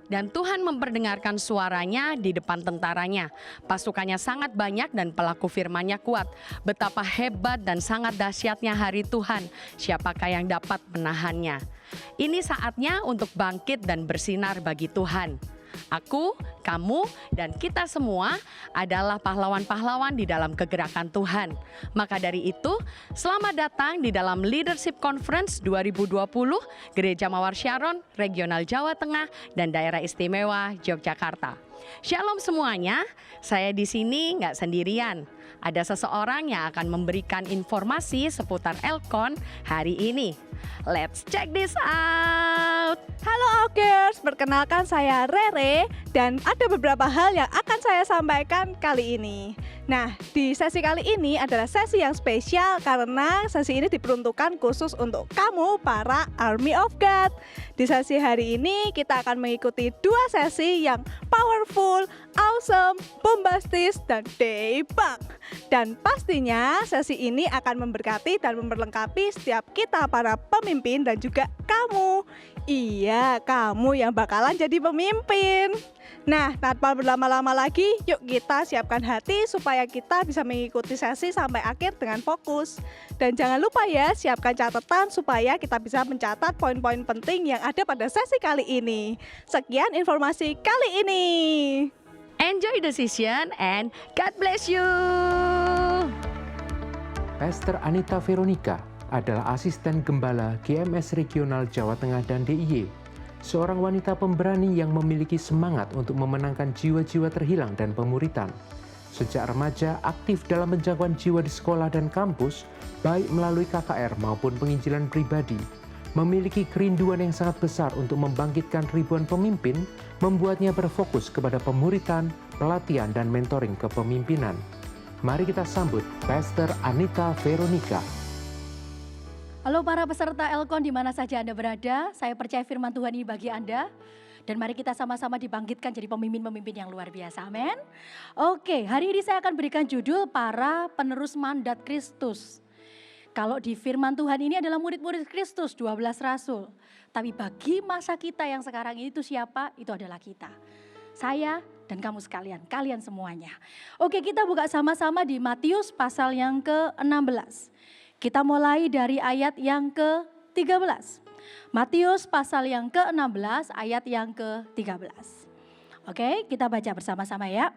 Dan Tuhan memperdengarkan suaranya di depan tentaranya. Pasukannya sangat banyak dan pelaku firman-Nya kuat. Betapa hebat dan sangat dahsyatnya hari Tuhan. Siapakah yang dapat menahannya? Ini saatnya untuk bangkit dan bersinar bagi Tuhan. Aku, kamu, dan kita semua adalah pahlawan-pahlawan di dalam kegerakan Tuhan. Maka dari itu, selamat datang di dalam Leadership Conference 2020 Gereja Mawar Sharon, Regional Jawa Tengah, dan Daerah Istimewa Yogyakarta. Shalom semuanya, saya di sini nggak sendirian. Ada seseorang yang akan memberikan informasi seputar Elkon hari ini. Let's check this out. Halo Augers, perkenalkan saya Rere dan ada beberapa hal yang akan saya sampaikan kali ini. Nah, di sesi kali ini adalah sesi yang spesial karena sesi ini diperuntukkan khusus untuk kamu para Army of God. Di sesi hari ini kita akan mengikuti dua sesi yang powerful, awesome, bombastis, dan debunk. Dan pastinya sesi ini akan memberkati dan memperlengkapi setiap kita para pemimpin dan juga kamu. Iya, kamu yang bakalan jadi pemimpin. Nah, tanpa berlama-lama lagi, yuk kita siapkan hati supaya kita bisa mengikuti sesi sampai akhir dengan fokus. Dan jangan lupa ya, siapkan catatan supaya kita bisa mencatat poin-poin penting yang ada pada sesi kali ini. Sekian informasi kali ini. Enjoy the session and God bless you. Pastor Anita Veronica adalah asisten gembala GMS Regional Jawa Tengah dan DIY. Seorang wanita pemberani yang memiliki semangat untuk memenangkan jiwa-jiwa terhilang dan pemuritan. Sejak remaja aktif dalam penjagaan jiwa di sekolah dan kampus, baik melalui KKR maupun penginjilan pribadi. Memiliki kerinduan yang sangat besar untuk membangkitkan ribuan pemimpin, membuatnya berfokus kepada pemuritan, pelatihan, dan mentoring kepemimpinan. Mari kita sambut Pastor Anita Veronica. Halo para peserta Elkon di mana saja Anda berada, saya percaya firman Tuhan ini bagi Anda. Dan mari kita sama-sama dibangkitkan jadi pemimpin-pemimpin yang luar biasa, amin. Oke, hari ini saya akan berikan judul para penerus mandat Kristus. Kalau di firman Tuhan ini adalah murid-murid Kristus, 12 rasul. Tapi bagi masa kita yang sekarang ini itu siapa? Itu adalah kita. Saya dan kamu sekalian, kalian semuanya. Oke, kita buka sama-sama di Matius pasal yang ke-16. Kita mulai dari ayat yang ke-13. Matius pasal yang ke-16 ayat yang ke-13. Oke, kita baca bersama-sama ya.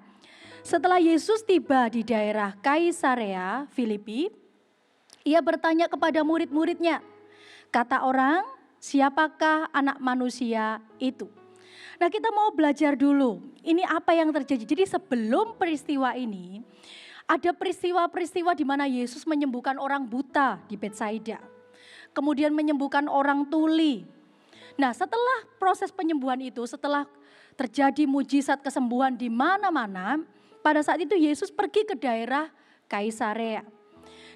Setelah Yesus tiba di daerah Kaisarea Filipi, ia bertanya kepada murid-muridnya, kata orang, siapakah anak manusia itu? Nah, kita mau belajar dulu, ini apa yang terjadi. Jadi sebelum peristiwa ini, ada peristiwa-peristiwa di mana Yesus menyembuhkan orang buta di Betsaida. Kemudian menyembuhkan orang tuli. Nah, setelah proses penyembuhan itu, setelah terjadi mujizat kesembuhan di mana-mana, pada saat itu Yesus pergi ke daerah Kaisarea.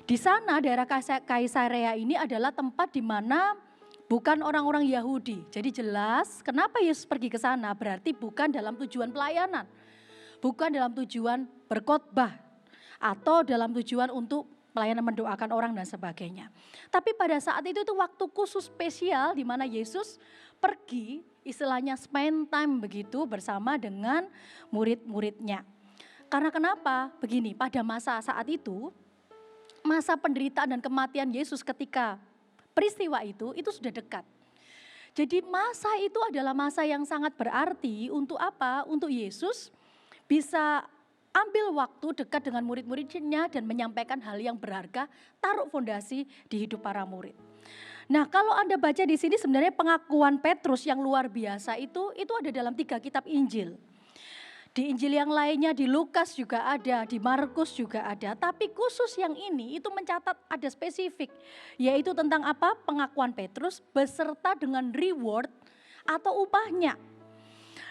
Di sana daerah Kaisarea ini adalah tempat di mana bukan orang-orang Yahudi. Jadi jelas kenapa Yesus pergi ke sana, berarti bukan dalam tujuan pelayanan. Bukan dalam tujuan berkhotbah atau dalam tujuan untuk pelayanan mendoakan orang dan sebagainya. Tapi pada saat itu waktu khusus spesial di mana Yesus pergi, istilahnya spend time begitu bersama dengan murid-muridnya. Karena kenapa? Begini, pada masa saat itu, masa penderitaan dan kematian Yesus ketika peristiwa itu sudah dekat. Jadi masa itu adalah masa yang sangat berarti untuk apa? Untuk Yesus bisa ambil waktu dekat dengan murid-muridnya dan menyampaikan hal yang berharga, taruh fondasi di hidup para murid. Nah, kalau Anda baca di sini sebenarnya pengakuan Petrus yang luar biasa itu ada dalam 3 kitab Injil. Di Injil yang lainnya, di Lukas juga ada, di Markus juga ada. Tapi khusus yang ini itu mencatat ada spesifik, yaitu tentang apa? Pengakuan Petrus beserta dengan reward atau upahnya.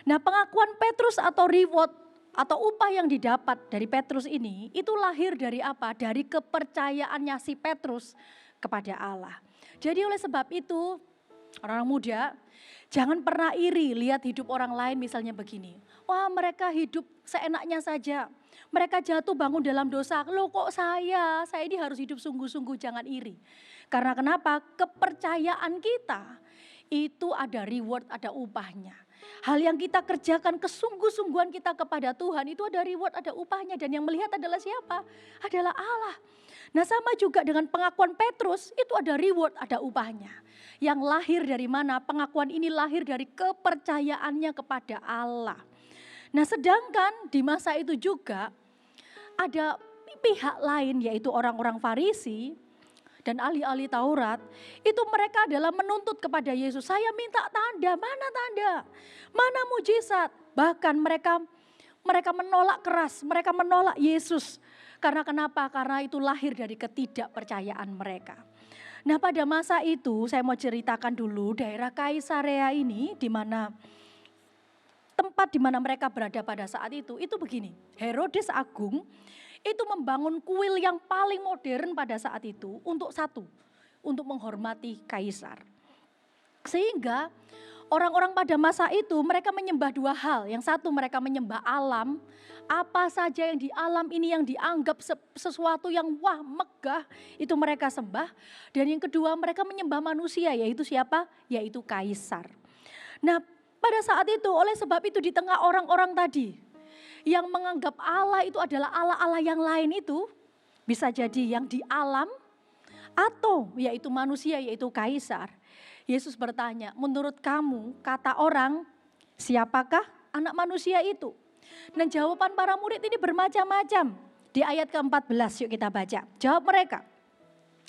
Nah, pengakuan Petrus atau reward atau upah yang didapat dari Petrus ini itu lahir dari apa? Dari kepercayaannya si Petrus kepada Allah. Jadi oleh sebab itu orang muda jangan pernah iri lihat hidup orang lain misalnya begini. Wah, mereka hidup seenaknya saja. Mereka jatuh bangun dalam dosa. Loh kok saya ini harus hidup sungguh-sungguh, jangan iri. Karena kenapa? Kepercayaan kita itu ada reward, ada upahnya. Hal yang kita kerjakan, kesungguh-sungguhan kita kepada Tuhan itu ada reward, ada upahnya. Dan yang melihat adalah siapa? Adalah Allah. Nah sama juga dengan pengakuan Petrus, itu ada reward, ada upahnya. Yang lahir dari mana? Pengakuan ini lahir dari kepercayaannya kepada Allah. Nah sedangkan di masa itu juga ada pihak lain yaitu orang-orang Farisi dan ahli-ahli Taurat, itu mereka adalah menuntut kepada Yesus, saya minta tanda, mana mujizat. Bahkan mereka menolak keras, mereka menolak Yesus. Karena kenapa? Karena itu lahir dari ketidakpercayaan mereka. Nah pada masa itu saya mau ceritakan dulu daerah Kaisarea ini, di mana tempat di mana mereka berada pada saat itu begini. Herodes Agung itu membangun kuil yang paling modern pada saat itu untuk menghormati kaisar. Sehingga orang-orang pada masa itu mereka menyembah dua hal. Yang satu mereka menyembah alam, apa saja yang di alam ini yang dianggap sesuatu yang wah megah itu mereka sembah. Dan yang kedua mereka menyembah manusia, yaitu siapa? Yaitu kaisar. Nah pada saat itu oleh sebab itu di tengah orang-orang tadi yang menganggap Allah itu adalah Allah-Allah yang lain itu, bisa jadi yang di alam atau yaitu manusia, yaitu kaisar. Yesus bertanya, menurut kamu kata orang siapakah anak manusia itu? Dan jawaban para murid ini bermacam-macam. Di ayat ke-14 yuk kita baca. Jawab mereka,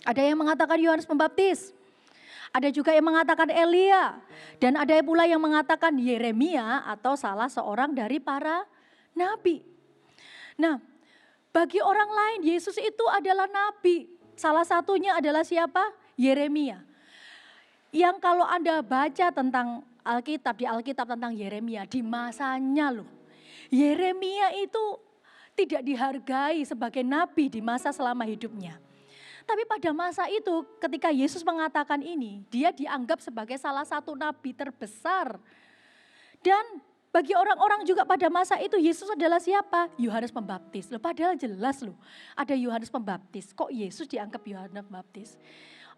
ada yang mengatakan Yohanes Pembaptis, ada juga yang mengatakan Elia, dan ada pula yang mengatakan Yeremia atau salah seorang dari para nabi. Nah, bagi orang lain Yesus itu adalah nabi. Salah satunya adalah siapa? Yeremia. Yang kalau Anda baca tentang Alkitab, di Alkitab tentang Yeremia, di masanya loh. Yeremia itu tidak dihargai sebagai nabi di masa selama hidupnya. Tapi pada masa itu ketika Yesus mengatakan ini, dia dianggap sebagai salah satu nabi terbesar. Dan bagi orang-orang juga pada masa itu Yesus adalah siapa? Yohanes Pembaptis. Loh, padahal jelas loh ada Yohanes Pembaptis. Kok Yesus dianggap Yohanes Pembaptis?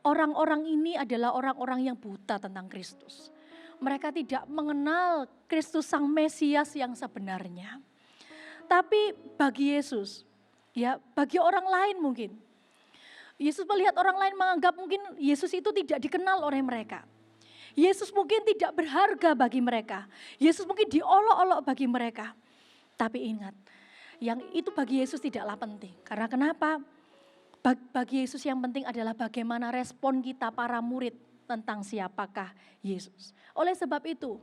Orang-orang ini adalah orang-orang yang buta tentang Kristus. Mereka tidak mengenal Kristus Sang Mesias yang sebenarnya. Tapi bagi Yesus, ya bagi orang lain mungkin. Yesus melihat orang lain menganggap mungkin Yesus itu tidak dikenal oleh mereka. Yesus mungkin tidak berharga bagi mereka. Yesus mungkin diolok-olok bagi mereka. Tapi ingat, yang itu bagi Yesus tidaklah penting. Karena kenapa? Bagi Yesus yang penting adalah bagaimana respon kita para murid tentang siapakah Yesus. Oleh sebab itu,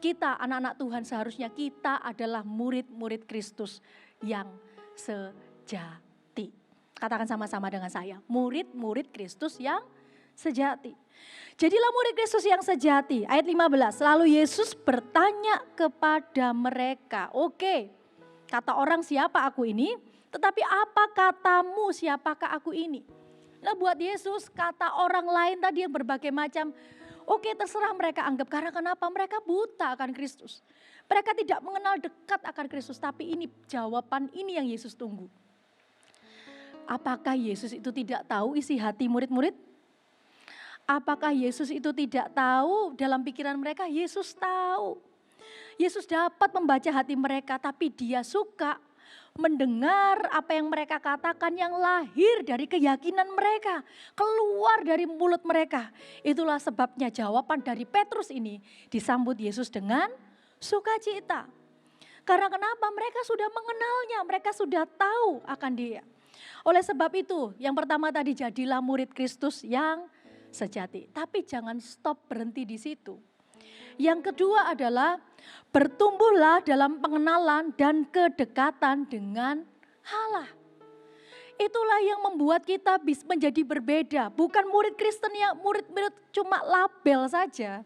kita anak-anak Tuhan seharusnya kita adalah murid-murid Kristus yang sejati. Katakan sama-sama dengan saya, murid-murid Kristus yang sejati. Jadilah murid Kristus yang sejati. Ayat 15, lalu Yesus bertanya kepada mereka, oke, kata orang siapa aku ini, tetapi apa katamu siapakah aku ini? Nah buat Yesus kata orang lain tadi yang berbagai macam, oke terserah mereka anggap, karena kenapa? Mereka buta akan Kristus. Mereka tidak mengenal dekat akan Kristus, tapi ini jawaban ini yang Yesus tunggu. Apakah Yesus itu tidak tahu isi hati murid-murid? Apakah Yesus itu tidak tahu dalam pikiran mereka? Yesus tahu. Yesus dapat membaca hati mereka, tapi dia suka mendengar apa yang mereka katakan yang lahir dari keyakinan mereka, keluar dari mulut mereka. Itulah sebabnya jawaban dari Petrus ini disambut Yesus dengan sukacita. Karena kenapa? Mereka sudah mengenalnya, mereka sudah tahu akan dia. Oleh sebab itu, yang pertama tadi jadilah murid Kristus yang sejati. Tapi jangan stop berhenti di situ. Yang kedua adalah bertumbuhlah dalam pengenalan dan kedekatan dengan Allah. Itulah yang membuat kita bisa menjadi berbeda. Bukan murid Kristen yang murid-murid cuma label saja.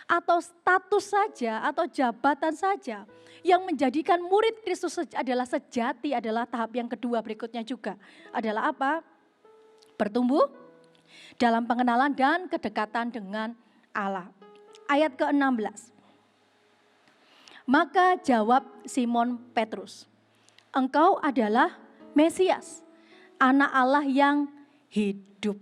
Atau status saja, atau jabatan saja. Yang menjadikan murid Kristus adalah sejati adalah tahap yang kedua berikutnya juga. Adalah apa? Bertumbuh dalam pengenalan dan kedekatan dengan Allah. Ayat ke-16. Maka jawab Simon Petrus, engkau adalah Mesias, anak Allah yang hidup.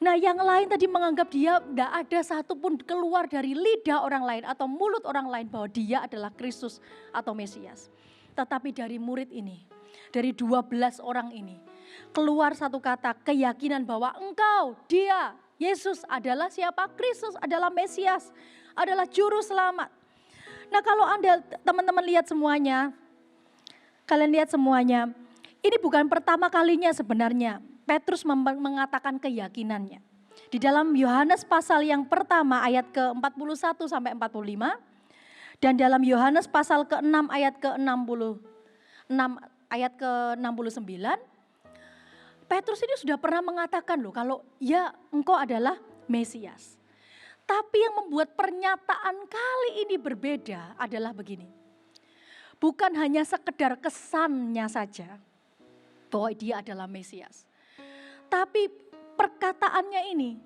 Nah yang lain tadi menganggap dia tidak ada satupun keluar dari lidah orang lain atau mulut orang lain bahwa dia adalah Kristus atau Mesias. Tetapi dari murid ini, dari 12 orang ini, keluar satu kata keyakinan bahwa engkau, dia, Yesus adalah siapa? Kristus adalah Mesias, adalah Juru Selamat. Nah kalau Anda teman-teman lihat semuanya, kalian lihat semuanya, ini bukan pertama kalinya sebenarnya Petrus mengatakan keyakinannya. Di dalam Yohanes pasal yang pertama ayat ke-41 sampai 45 dan dalam Yohanes pasal ke-6 ayat ke-66 ayat ke-69 Petrus ini sudah pernah mengatakan loh kalau ya engkau adalah Mesias. Tapi yang membuat pernyataan kali ini berbeda adalah begini. Bukan hanya sekedar kesannya saja bahwa dia adalah Mesias. Tapi perkataannya ini,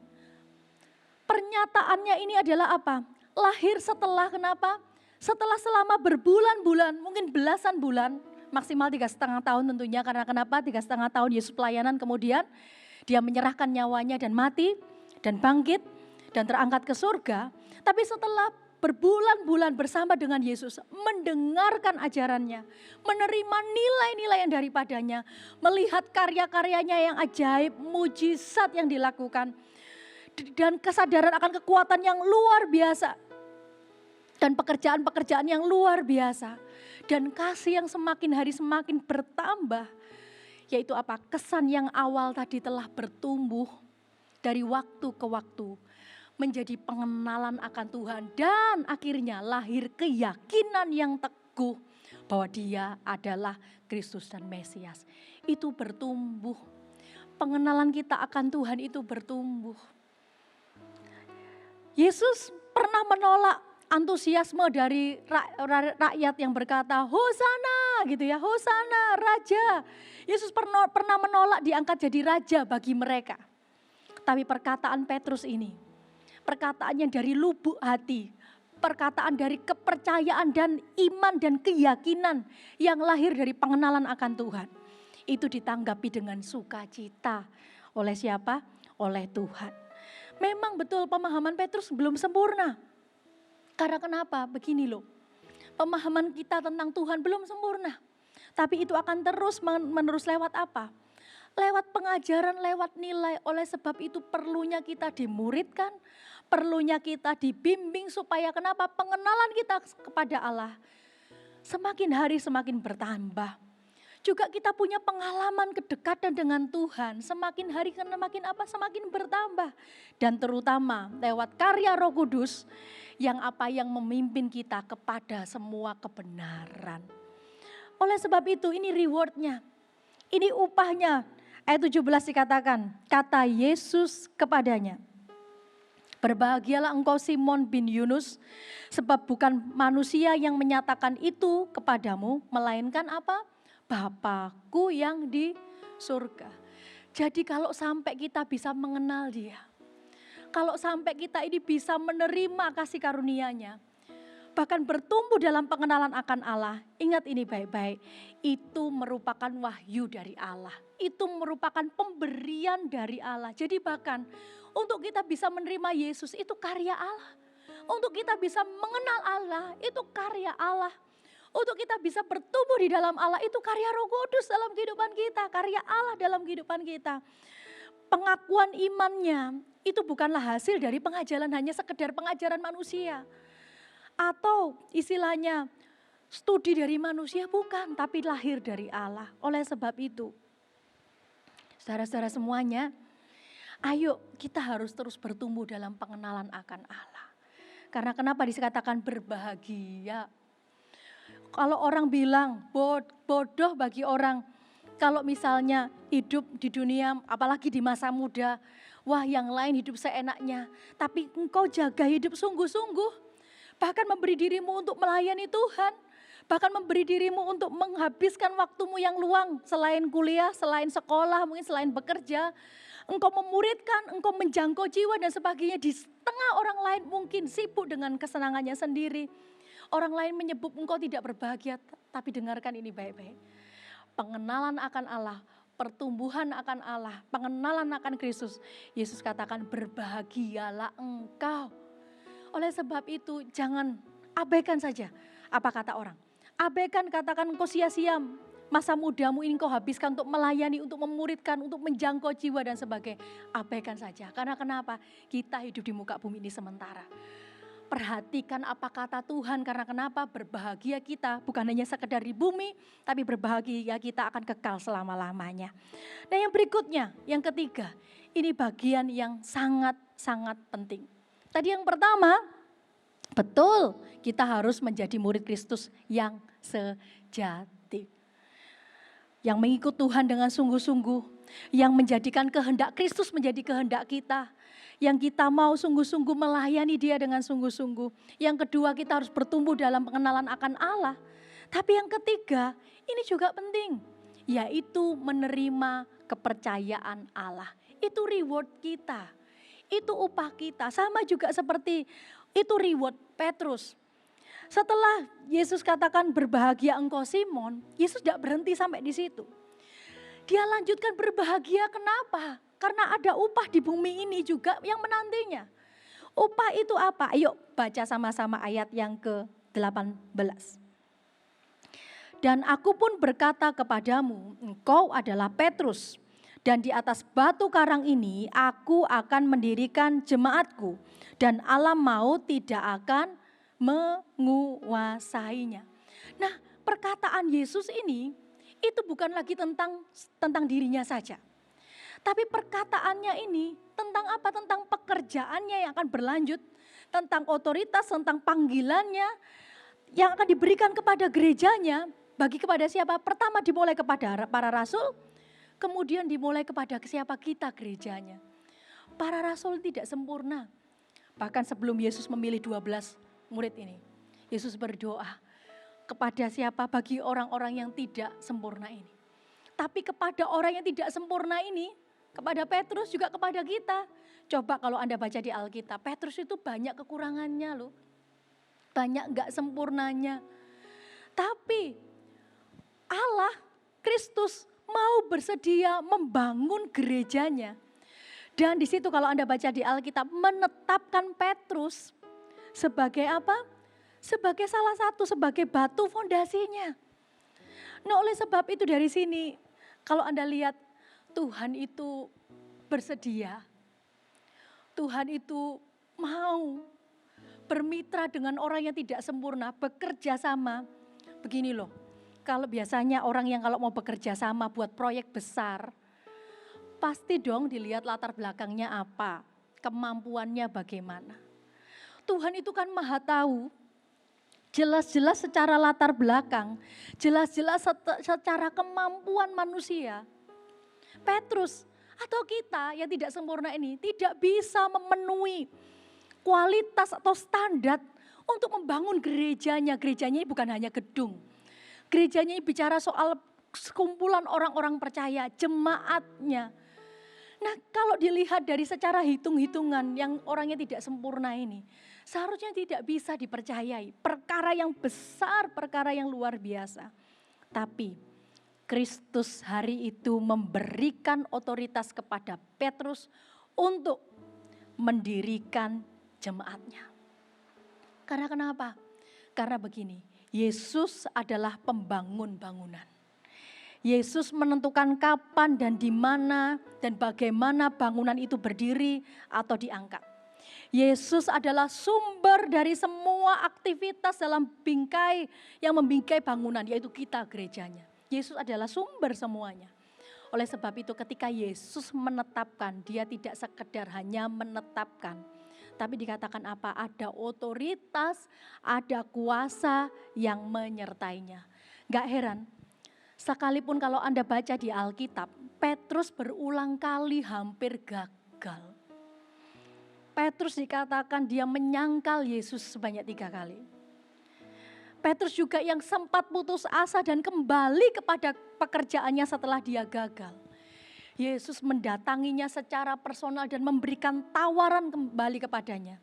pernyataannya ini adalah apa? Lahir setelah kenapa? Setelah selama berbulan-bulan, mungkin belasan bulan, maksimal 3,5 tahun tentunya. Karena kenapa? 3,5 tahun Yesus pelayanan, kemudian dia menyerahkan nyawanya dan mati dan bangkit dan terangkat ke surga. Tapi setelah berbulan-bulan bersama dengan Yesus, mendengarkan ajarannya, menerima nilai-nilai yang daripadanya, melihat karya-karyanya yang ajaib, mujizat yang dilakukan, dan kesadaran akan kekuatan yang luar biasa, dan pekerjaan-pekerjaan yang luar biasa, dan kasih yang semakin hari semakin bertambah, yaitu apa? Kesan yang awal tadi telah bertumbuh dari waktu ke waktu, menjadi pengenalan akan Tuhan dan akhirnya lahir keyakinan yang teguh bahwa dia adalah Kristus dan Mesias. Itu bertumbuh. Pengenalan kita akan Tuhan itu bertumbuh. Yesus pernah menolak antusiasme dari rakyat yang berkata, Hosana gitu ya, Hosana Raja. Yesus pernah menolak diangkat jadi Raja bagi mereka. Tapi perkataan Petrus ini, perkataan yang dari lubuk hati, perkataan dari kepercayaan dan iman dan keyakinan yang lahir dari pengenalan akan Tuhan. Itu ditanggapi dengan sukacita oleh siapa? Oleh Tuhan. Memang betul pemahaman Petrus belum sempurna. Karena kenapa? Begini loh, pemahaman kita tentang Tuhan belum sempurna. Tapi itu akan terus menerus lewat apa? Lewat pengajaran, lewat nilai. Oleh sebab itu perlunya kita dimuridkan, perlunya kita dibimbing supaya kenapa? Pengenalan kita kepada Allah semakin hari semakin bertambah. Juga kita punya pengalaman kedekatan dengan Tuhan semakin hari semakin apa? Semakin bertambah. Dan terutama lewat karya Roh Kudus yang apa? Yang memimpin kita kepada semua kebenaran. Oleh sebab itu ini rewardnya, ini upahnya. Ayat 17 dikatakan, kata Yesus kepadanya, berbahagialah engkau Simon bin Yunus, sebab bukan manusia yang menyatakan itu kepadamu, melainkan apa? Bapakku yang di surga. Jadi kalau sampai kita bisa mengenal dia, kalau sampai kita ini bisa menerima kasih karunia-Nya, bahkan bertumbuh dalam pengenalan akan Allah, ingat ini baik-baik, itu merupakan wahyu dari Allah. Itu merupakan pemberian dari Allah. Jadi bahkan untuk kita bisa menerima Yesus itu karya Allah. Untuk kita bisa mengenal Allah itu karya Allah. Untuk kita bisa bertumbuh di dalam Allah itu karya Roh Kudus dalam kehidupan kita. Karya Allah dalam kehidupan kita. Pengakuan imannya itu bukanlah hasil dari pengajaran, hanya sekedar pengajaran manusia. Atau istilahnya studi dari manusia, bukan, tapi lahir dari Allah. Oleh sebab itu, saudara-saudara semuanya, ayo kita harus terus bertumbuh dalam pengenalan akan Allah. Karena kenapa dikatakan berbahagia? Kalau orang bilang bodoh bagi orang kalau misalnya hidup di dunia, apalagi di masa muda, wah yang lain hidup seenaknya, tapi engkau jaga hidup sungguh-sungguh, bahkan memberi dirimu untuk melayani Tuhan, bahkan memberi dirimu untuk menghabiskan waktumu yang luang selain kuliah, selain sekolah, mungkin selain bekerja, engkau memuridkan, engkau menjangkau jiwa dan sebagainya. Di tengah orang lain mungkin sibuk dengan kesenangannya sendiri. Orang lain menyebut engkau tidak berbahagia, tapi dengarkan ini baik-baik. pengenalan akan Allah, pertumbuhan akan Allah, pengenalan akan Kristus. Yesus katakan berbahagialah engkau. Oleh sebab itu jangan abaikan saja apa kata orang. Abaikan, katakan engkau sia-sia masa mudamu ini kau habiskan untuk melayani, untuk memuridkan, untuk menjangkau jiwa dan sebagainya. Abaikan saja. Karena kenapa? Kita hidup di muka bumi ini sementara. Perhatikan apa kata Tuhan, karena kenapa? Berbahagia kita bukan hanya sekedar di bumi, tapi berbahagia kita akan kekal selama-lamanya. Nah yang berikutnya, yang ketiga, ini bagian yang sangat-sangat penting. Tadi yang pertama, betul kita harus menjadi murid Kristus yang sejati. Yang mengikut Tuhan dengan sungguh-sungguh, yang menjadikan kehendak Kristus menjadi kehendak kita. Yang kita mau sungguh-sungguh melayani Dia dengan sungguh-sungguh. Yang kedua, kita harus bertumbuh dalam pengenalan akan Allah. Tapi yang ketiga, ini juga penting, yaitu menerima kepercayaan Allah. Itu reward kita, itu upah kita. Sama juga seperti itu reward Petrus. Setelah Yesus katakan berbahagia engkau Simon, Yesus tidak berhenti sampai di situ. Dia lanjutkan berbahagia, kenapa? Karena ada upah di bumi ini juga yang menantinya. Upah itu apa? Ayo baca sama-sama ayat yang ke-18. Dan aku pun berkata kepadamu, engkau adalah Petrus. Dan di atas batu karang ini aku akan mendirikan jemaatku. Dan alam maut tidak akan menguasainya. Nah, perkataan Yesus ini itu bukan lagi tentang dirinya saja. Tapi perkataannya ini tentang apa? Tentang pekerjaannya yang akan berlanjut, tentang otoritas, tentang panggilannya yang akan diberikan kepada gerejanya. Bagi kepada siapa? Pertama dimulai kepada para rasul, kemudian dimulai kepada siapa? Kita, gerejanya. Para rasul tidak sempurna. Bahkan sebelum Yesus memilih 12 murid ini, Yesus berdoa kepada siapa? Bagi orang-orang yang tidak sempurna ini. Tapi kepada orang yang tidak sempurna ini, kepada Petrus juga kepada kita. Coba kalau Anda baca di Alkitab, Petrus itu banyak kekurangannya loh. Banyak enggak sempurnanya. Tapi Allah, Kristus mau bersedia membangun gerejanya. Dan di situ kalau Anda baca di Alkitab, menetapkan Petrus sebagai apa? Sebagai salah satu, sebagai batu fondasinya. Nah oleh sebab itu dari sini, kalau Anda lihat Tuhan itu bersedia. Tuhan itu mau bermitra dengan orang yang tidak sempurna, bekerja sama. Begini loh, kalau biasanya orang yang kalau mau bekerja sama buat proyek besar, pasti dong dilihat latar belakangnya apa, kemampuannya bagaimana. Tuhan itu kan maha tahu, jelas-jelas secara latar belakang, jelas-jelas secara kemampuan manusia. Petrus atau kita yang tidak sempurna ini tidak bisa memenuhi kualitas atau standar untuk membangun gerejanya. Gerejanya ini bukan hanya gedung. Gerejanya ini bicara soal sekumpulan orang-orang percaya, jemaatnya. Nah kalau dilihat dari secara hitung-hitungan yang orangnya tidak sempurna ini, seharusnya tidak bisa dipercayai. Perkara yang besar, perkara yang luar biasa. Tapi Kristus hari itu memberikan otoritas kepada Petrus untuk mendirikan jemaatnya. Karena kenapa? Karena begini, Yesus adalah pembangun bangunan. Yesus menentukan kapan dan di mana dan bagaimana bangunan itu berdiri atau diangkat. Yesus adalah sumber dari semua aktivitas dalam bingkai yang membingkai bangunan, yaitu kita, gerejanya. Yesus adalah sumber semuanya. Oleh sebab itu ketika Yesus menetapkan, dia tidak sekedar hanya menetapkan. Tapi dikatakan apa? Ada otoritas, ada kuasa yang menyertainya. Gak heran, sekalipun kalau Anda baca di Alkitab, Petrus berulang kali hampir gagal. Petrus dikatakan dia menyangkal Yesus sebanyak 3 kali. Petrus juga yang sempat putus asa dan kembali kepada pekerjaannya setelah dia gagal. Yesus mendatanginya secara personal dan memberikan tawaran kembali kepadanya.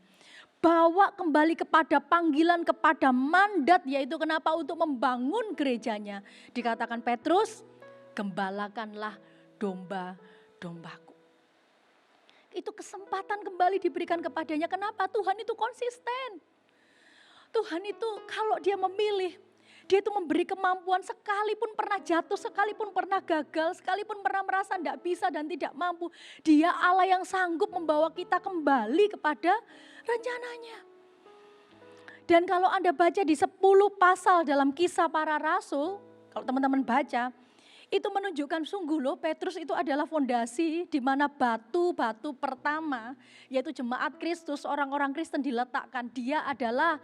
Bawa kembali kepada panggilan, kepada mandat, yaitu kenapa? Untuk membangun gerejanya. Dikatakan Petrus, gembalakanlah domba-dombaku. Itu kesempatan kembali diberikan kepadanya. Kenapa? Tuhan itu konsisten. Tuhan itu kalau dia memilih, dia itu memberi kemampuan sekalipun pernah jatuh, sekalipun pernah gagal, sekalipun pernah merasa tidak bisa dan tidak mampu. Dia Allah yang sanggup membawa kita kembali kepada rencananya. Dan kalau Anda baca di 10 pasal dalam Kisah Para Rasul, kalau teman-teman baca, itu menunjukkan sungguh loh Petrus itu adalah fondasi di mana batu-batu pertama yaitu jemaat Kristus, orang-orang Kristen diletakkan. Dia adalah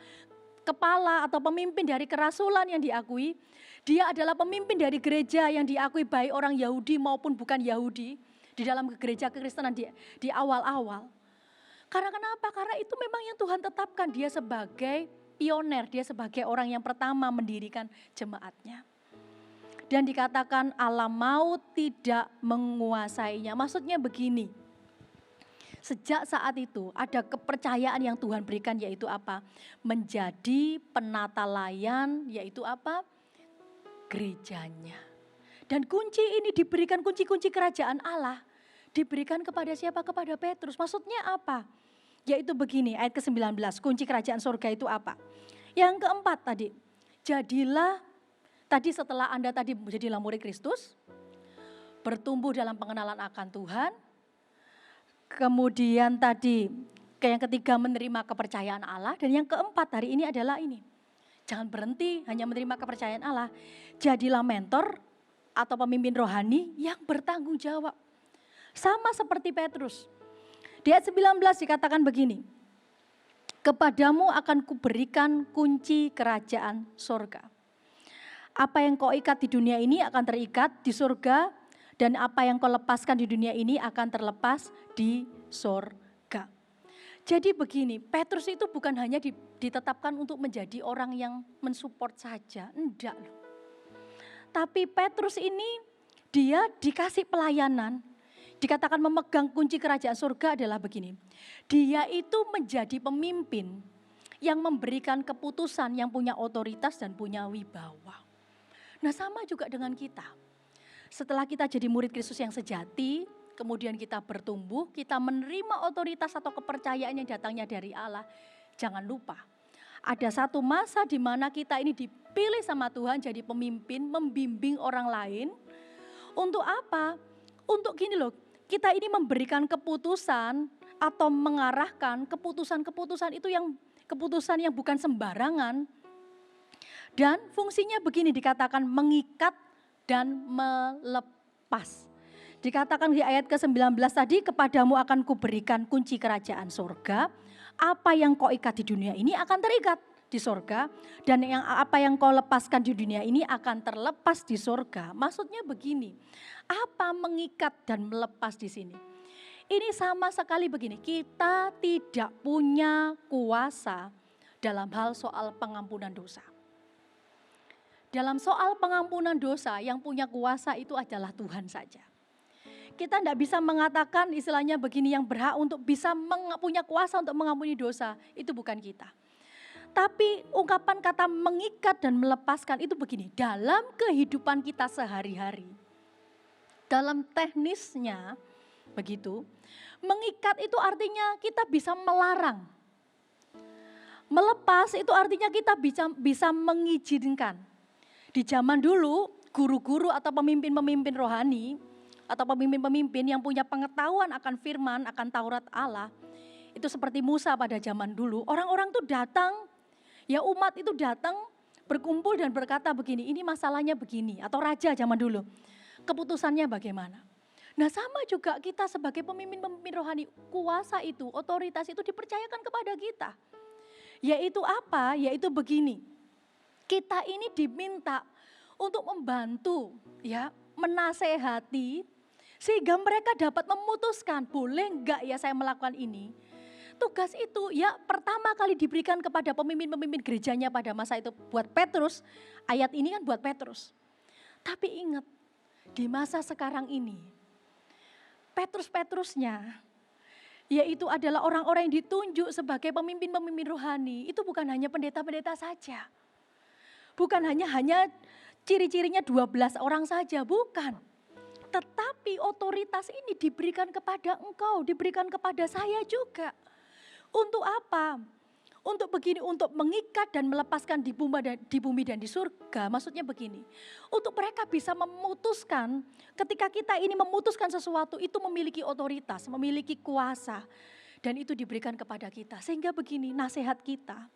kepala atau pemimpin dari kerasulan yang diakui. Dia adalah pemimpin dari gereja yang diakui baik orang Yahudi maupun bukan Yahudi di dalam gereja kekristenan di awal-awal. Karena kenapa? Karena itu memang yang Tuhan tetapkan, dia sebagai pioner, dia sebagai orang yang pertama mendirikan jemaatnya. Dan dikatakan alam maut tidak menguasainya. Maksudnya begini, sejak saat itu ada kepercayaan yang Tuhan berikan yaitu apa? Menjadi penata layan yaitu apa? Gerejanya. Dan kunci ini diberikan, kunci-kunci kerajaan Allah diberikan kepada siapa? Kepada Petrus. Maksudnya apa? Yaitu begini, ayat ke-19, kunci kerajaan surga itu apa? Yang keempat tadi, jadilah, tadi setelah Anda tadi menjadilah murid Kristus, bertumbuh dalam pengenalan akan Tuhan, kemudian tadi yang ketiga menerima kepercayaan Allah, dan yang keempat hari ini adalah ini, jangan berhenti hanya menerima kepercayaan Allah, jadilah mentor atau pemimpin rohani yang bertanggung jawab. Sama seperti Petrus. Di ayat 19 dikatakan begini, kepadamu akan kuberikan kunci kerajaan surga. Apa yang kau ikat di dunia ini akan terikat di surga, dan apa yang kau lepaskan di dunia ini akan terlepas di surga. Jadi begini, Petrus itu bukan hanya ditetapkan untuk menjadi orang yang mensupport saja, enggak loh. Tapi Petrus ini dia dikasih pelayanan. Dikatakan memegang kunci kerajaan surga adalah begini. Dia itu menjadi pemimpin yang memberikan keputusan, yang punya otoritas dan punya wibawa. Nah sama juga dengan kita. Setelah kita jadi murid Kristus yang sejati, kemudian kita bertumbuh, kita menerima otoritas atau kepercayaan yang datangnya dari Allah. Jangan lupa, ada satu masa di mana kita ini dipilih sama Tuhan jadi pemimpin, membimbing orang lain. Untuk apa? Untuk gini loh, kita ini memberikan keputusan atau mengarahkan keputusan-keputusan itu yang keputusan yang bukan sembarangan. Dan fungsinya begini, dikatakan mengikat dan melepas. Dikatakan di ayat ke-19 tadi, kepadamu akan kuberikan kunci kerajaan surga. Apa yang kau ikat di dunia ini akan terikat di surga, dan apa yang kau lepaskan di dunia ini akan terlepas di surga. Maksudnya begini, apa mengikat dan melepas di sini? Ini sama sekali begini, kita tidak punya kuasa dalam hal soal pengampunan dosa. Dalam soal pengampunan dosa yang punya kuasa itu adalah Tuhan saja. Kita tidak bisa mengatakan istilahnya begini, yang berhak untuk bisa punya kuasa untuk mengampuni dosa, itu bukan kita. Tapi ungkapan kata mengikat dan melepaskan itu begini, dalam kehidupan kita sehari-hari, dalam teknisnya begitu, mengikat itu artinya kita bisa melarang. Melepas itu artinya kita bisa mengizinkan. Di zaman dulu, guru-guru atau pemimpin-pemimpin rohani, atau pemimpin-pemimpin yang punya pengetahuan akan firman, akan Taurat Allah, itu seperti Musa pada zaman dulu, orang-orang tuh datang, ya umat itu datang berkumpul dan berkata begini, ini masalahnya begini, atau raja zaman dulu, keputusannya bagaimana. Nah sama juga kita sebagai pemimpin-pemimpin rohani, kuasa itu, otoritas itu dipercayakan kepada kita. Yaitu apa? Yaitu begini, kita ini diminta untuk membantu, ya, menasehati, sehingga mereka dapat memutuskan, boleh enggak ya saya melakukan ini. Tugas itu ya pertama kali diberikan kepada pemimpin-pemimpin gerejanya pada masa itu buat Petrus, ayat ini kan buat Petrus. Tapi ingat, di masa sekarang ini, Petrus-Petrusnya, yaitu adalah orang-orang yang ditunjuk sebagai pemimpin-pemimpin rohani, itu bukan hanya pendeta-pendeta saja. Bukan hanya ciri-cirinya 12 orang saja, bukan. Tetapi otoritas ini diberikan kepada engkau, diberikan kepada saya juga. Untuk apa? Untuk begini, untuk mengikat dan melepaskan di bumi dan di surga. Maksudnya begini, untuk mereka bisa memutuskan, ketika kita ini memutuskan sesuatu itu memiliki otoritas, memiliki kuasa. Dan itu diberikan kepada kita. Sehingga begini, nasihat kita,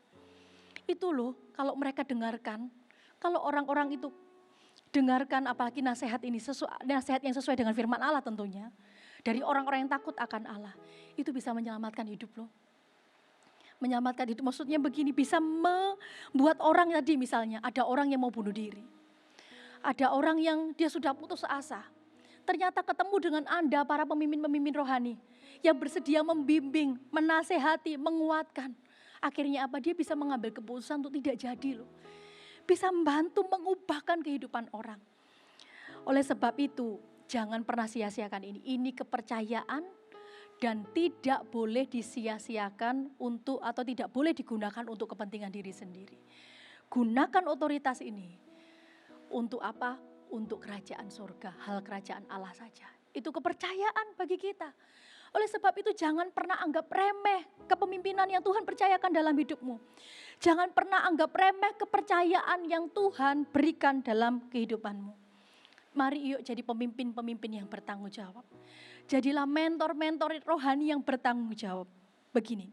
itu loh kalau mereka dengarkan, kalau orang-orang itu dengarkan apalagi nasihat ini, nasihat yang sesuai dengan firman Allah tentunya. Dari orang-orang yang takut akan Allah, itu bisa menyelamatkan hidup loh. Menyelamatkan hidup maksudnya begini, bisa membuat orang tadi misalnya, ada orang yang mau bunuh diri. Ada orang yang dia sudah putus asa. Ternyata ketemu dengan Anda para pemimpin-pemimpin rohani yang bersedia membimbing, menasehati, menguatkan. Akhirnya apa? Dia bisa mengambil keputusan untuk tidak jadi loh. Bisa membantu mengubahkan kehidupan orang. Oleh sebab itu, jangan pernah sia-siakan ini. Ini kepercayaan dan tidak boleh disia-siakan untuk atau tidak boleh digunakan untuk kepentingan diri sendiri. Gunakan otoritas ini untuk apa? Untuk kerajaan surga, hal kerajaan Allah saja. Itu kepercayaan bagi kita. Oleh sebab itu jangan pernah anggap remeh kepemimpinan yang Tuhan percayakan dalam hidupmu. Jangan pernah anggap remeh kepercayaan yang Tuhan berikan dalam kehidupanmu. Mari yuk jadi pemimpin-pemimpin yang bertanggung jawab. Jadilah mentor-mentor rohani yang bertanggung jawab. Begini,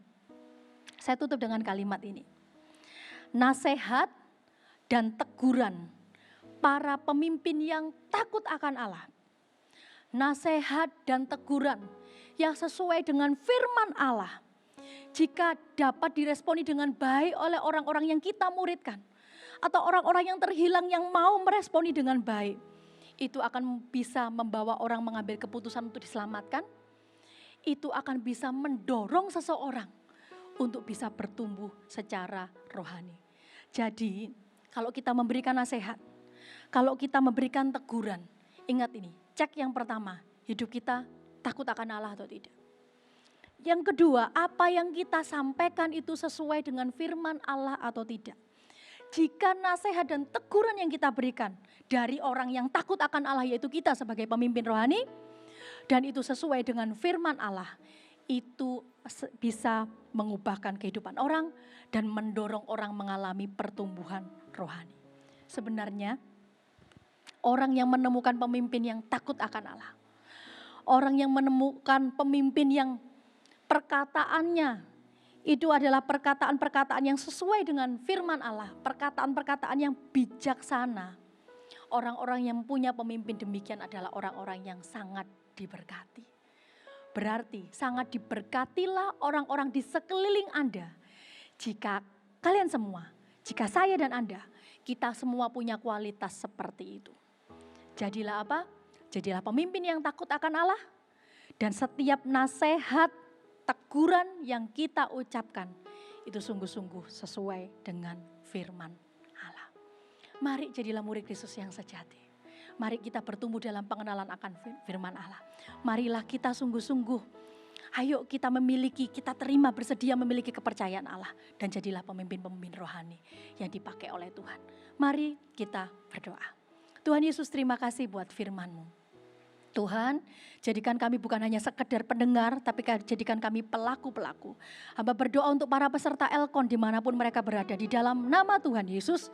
saya tutup dengan kalimat ini. Nasihat dan teguran para pemimpin yang takut akan Allah. Nasihat dan teguran yang sesuai dengan firman Allah. Jika dapat diresponi dengan baik oleh orang-orang yang kita muridkan. Atau orang-orang yang terhilang yang mau meresponi dengan baik. Itu akan bisa membawa orang mengambil keputusan untuk diselamatkan. Itu akan bisa mendorong seseorang untuk bisa bertumbuh secara rohani. Jadi kalau kita memberikan nasihat, kalau kita memberikan teguran, ingat ini, cek yang pertama, hidup kita takut akan Allah atau tidak. Yang kedua, apa yang kita sampaikan itu sesuai dengan firman Allah atau tidak. Jika nasihat dan teguran yang kita berikan dari orang yang takut akan Allah, yaitu kita sebagai pemimpin rohani, dan itu sesuai dengan firman Allah, itu bisa mengubahkan kehidupan orang dan mendorong orang mengalami pertumbuhan rohani. Sebenarnya orang yang menemukan pemimpin yang takut akan Allah, orang yang menemukan pemimpin yang perkataannya itu adalah perkataan-perkataan yang sesuai dengan firman Allah, perkataan-perkataan yang bijaksana. Orang-orang yang punya pemimpin demikian adalah orang-orang yang sangat diberkati. Berarti sangat diberkatilah orang-orang di sekeliling Anda. Jika kalian semua, jika saya dan Anda, kita semua punya kualitas seperti itu. Jadilah apa? Jadilah pemimpin yang takut akan Allah. Dan setiap nasihat, teguran yang kita ucapkan itu sungguh-sungguh sesuai dengan firman Allah. Mari jadilah murid Kristus yang sejati. Mari kita bertumbuh dalam pengenalan akan firman Allah. Marilah kita sungguh-sungguh, ayo kita terima bersedia memiliki kepercayaan Allah. Dan jadilah pemimpin-pemimpin rohani yang dipakai oleh Tuhan. Mari kita berdoa. Tuhan Yesus, terima kasih buat firman-Mu. Tuhan, jadikan kami bukan hanya sekedar pendengar, tapi jadikan kami pelaku-pelaku. Hamba berdoa untuk para peserta Elkon dimanapun mereka berada, di dalam nama Tuhan Yesus.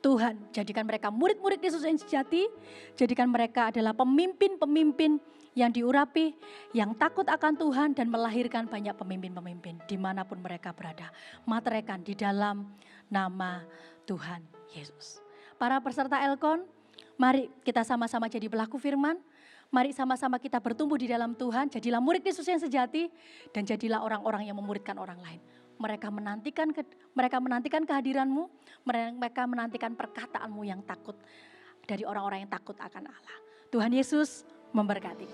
Tuhan, jadikan mereka murid-murid Yesus yang sejati, jadikan mereka adalah pemimpin-pemimpin yang diurapi, yang takut akan Tuhan dan melahirkan banyak pemimpin-pemimpin dimanapun mereka berada. Materekan di dalam nama Tuhan Yesus. Para peserta Elkon, mari kita sama-sama jadi pelaku firman. Mari sama-sama kita bertumbuh di dalam Tuhan, jadilah murid Yesus yang sejati dan jadilah orang-orang yang memuridkan orang lain. Mereka menantikan kehadiran-Mu, mereka menantikan perkataan-Mu yang takut dari orang-orang yang takut akan Allah. Tuhan Yesus memberkati.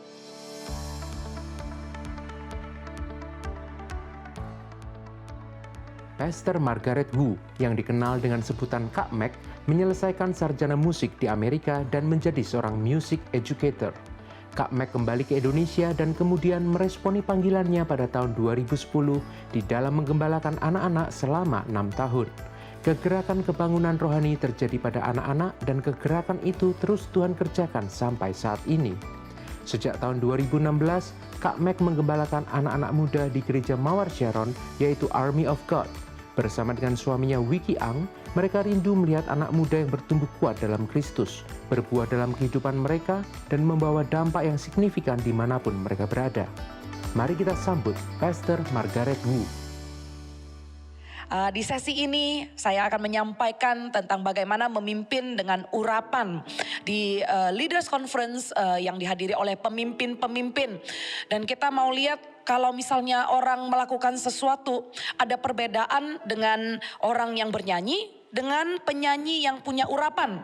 Pastor Margaret Wu yang dikenal dengan sebutan Kak Mac menyelesaikan sarjana musik di Amerika dan menjadi seorang music educator. Kak Mac kembali ke Indonesia dan kemudian meresponi panggilannya pada tahun 2010 di dalam menggembalakan anak-anak selama 6 tahun. Kegerakan kebangunan rohani terjadi pada anak-anak dan kegerakan itu terus Tuhan kerjakan sampai saat ini. Sejak tahun 2016, Kak Meg menggembalakan anak-anak muda di gereja Mawar Sharon, yaitu Army of God. Bersama dengan suaminya Wiki Ang, mereka rindu melihat anak muda yang bertumbuh kuat dalam Kristus, berbuah dalam kehidupan mereka, dan membawa dampak yang signifikan dimanapun mereka berada. Mari kita sambut Pastor Margaret Wu. Di sesi ini saya akan menyampaikan tentang bagaimana memimpin dengan urapan di Leaders Conference yang dihadiri oleh pemimpin-pemimpin. Dan kita mau lihat kalau misalnya orang melakukan sesuatu, ada perbedaan dengan orang yang bernyanyi dengan penyanyi yang punya urapan.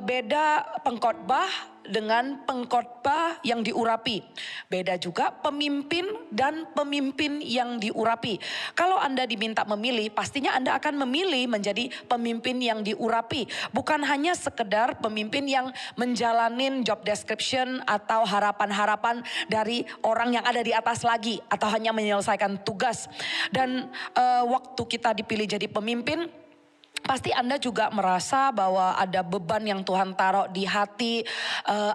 Beda pengkhotbah dengan pengkhotbah yang diurapi. Beda juga pemimpin dan pemimpin yang diurapi. Kalau Anda diminta memilih, pastinya Anda akan memilih menjadi pemimpin yang diurapi. Bukan hanya sekedar pemimpin yang menjalanin job description atau harapan-harapan dari orang yang ada di atas lagi. Atau hanya menyelesaikan tugas. Dan waktu kita dipilih jadi pemimpin, pasti Anda juga merasa bahwa ada beban yang Tuhan taruh di hati,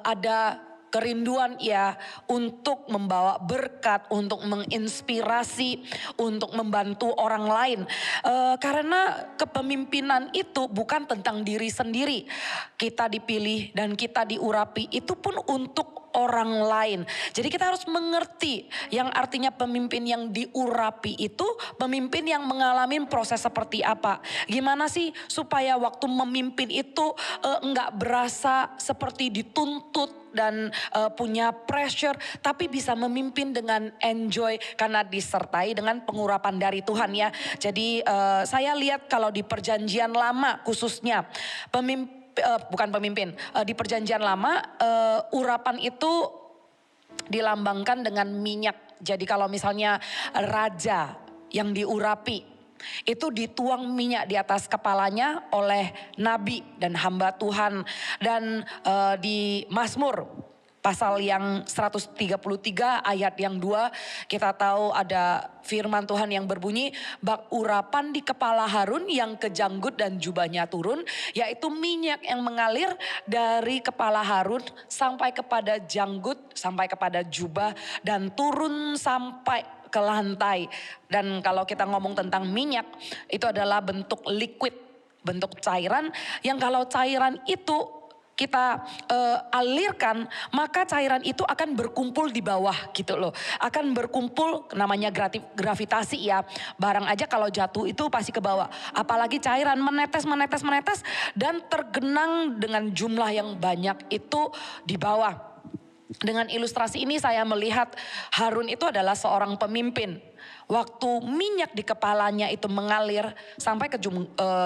ada kerinduan ya untuk membawa berkat, untuk menginspirasi, untuk membantu orang lain. Karena kepemimpinan itu bukan tentang diri sendiri. Kita dipilih dan kita diurapi itu pun untuk orang lain. Jadi kita harus mengerti yang artinya pemimpin yang diurapi itu pemimpin yang mengalami proses seperti apa. Gimana sih supaya waktu memimpin itu enggak berasa seperti dituntut dan punya pressure, tapi bisa memimpin dengan enjoy karena disertai dengan pengurapan dari Tuhan ya. Jadi saya lihat kalau di perjanjian lama khususnya di perjanjian lama urapan itu dilambangkan dengan minyak. Jadi kalau misalnya raja yang diurapi itu dituang minyak di atas kepalanya oleh nabi dan hamba Tuhan. Dan di Mazmur pasal yang 133 ayat yang 2 kita tahu ada firman Tuhan yang berbunyi, bak urapan di kepala Harun yang kejanggut dan jubahnya turun, yaitu minyak yang mengalir dari kepala Harun sampai kepada janggut, sampai kepada jubah dan turun sampai ke lantai. Dan kalau kita ngomong tentang minyak, itu adalah bentuk liquid, bentuk cairan yang kalau cairan itu kita alirkan, maka cairan itu akan berkumpul di bawah gitu loh. Akan berkumpul, namanya gravitasi ya. Barang aja kalau jatuh itu pasti ke bawah. Apalagi cairan menetes dan tergenang dengan jumlah yang banyak itu di bawah. Dengan ilustrasi ini saya melihat Harun itu adalah seorang pemimpin. Waktu minyak di kepalanya itu mengalir sampai ke